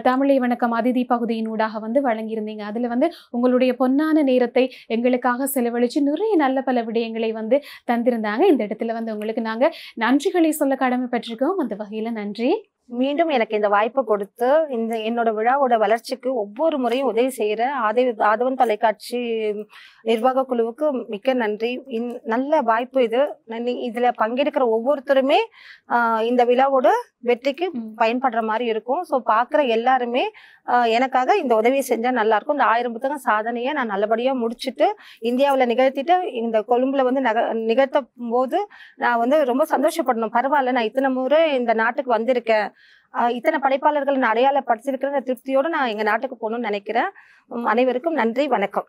தமிழை வணக்கம் அதிதி பகுதியினூடாக வந்து வழங்கியிருந்தீங்க. அதுல வந்து உங்களுடைய பொன்னான நேரத்தை எங்களுக்காக செலவழிச்சு நிறைய நல்ல பல விடயங்களை வந்து தந்திருந்தாங்க. இந்த இடத்துல வந்து உங்களுக்கு நாங்க நன்றிகளை சொல்ல கடமைப்பட்டிருக்கோம். அந்த வகையில நன்றி. மீண்டும் எனக்கு இந்த வாய்ப்பு கொடுத்து இந்த என்னோட விழாவோட வளர்ச்சிக்கு ஒவ்வொரு முறையும் உதவி செய்யற ஆதவன் தொலைக்காட்சி நிர்வாக குழுவுக்கு மிக்க நன்றி. நல்ல வாய்ப்பு இது. இதுல பங்கெடுக்கிற ஒவ்வொருத்தருமே இந்த விழாவோட வெற்றிக்கு பயன்படுற மாதிரி இருக்கும். ஸோ பாக்குற எல்லாருமே எனக்காக இந்த உதவியை செஞ்சா நல்லா இருக்கும். இந்த 1000 புத்தகம் சாதனையை நான் நல்லபடியா முடிச்சுட்டு இந்தியாவில் நிகழ்த்திட்டு இந்த கொழும்புல வந்து நிகழ்த்தும் போது நான் வந்து ரொம்ப சந்தோஷப்படணும். பரவாயில்ல, நான் இத்தனை முறை இந்த நாட்டுக்கு வந்திருக்கேன், இத்தனை படைப்பாளர்கள் நான் அடையாளப்படுத்திருக்கிற திருப்தியோடு நான் எங்க நாட்டுக்கு போகணும்னு நினைக்கிறேன். அனைவருக்கும் நன்றி, வணக்கம்.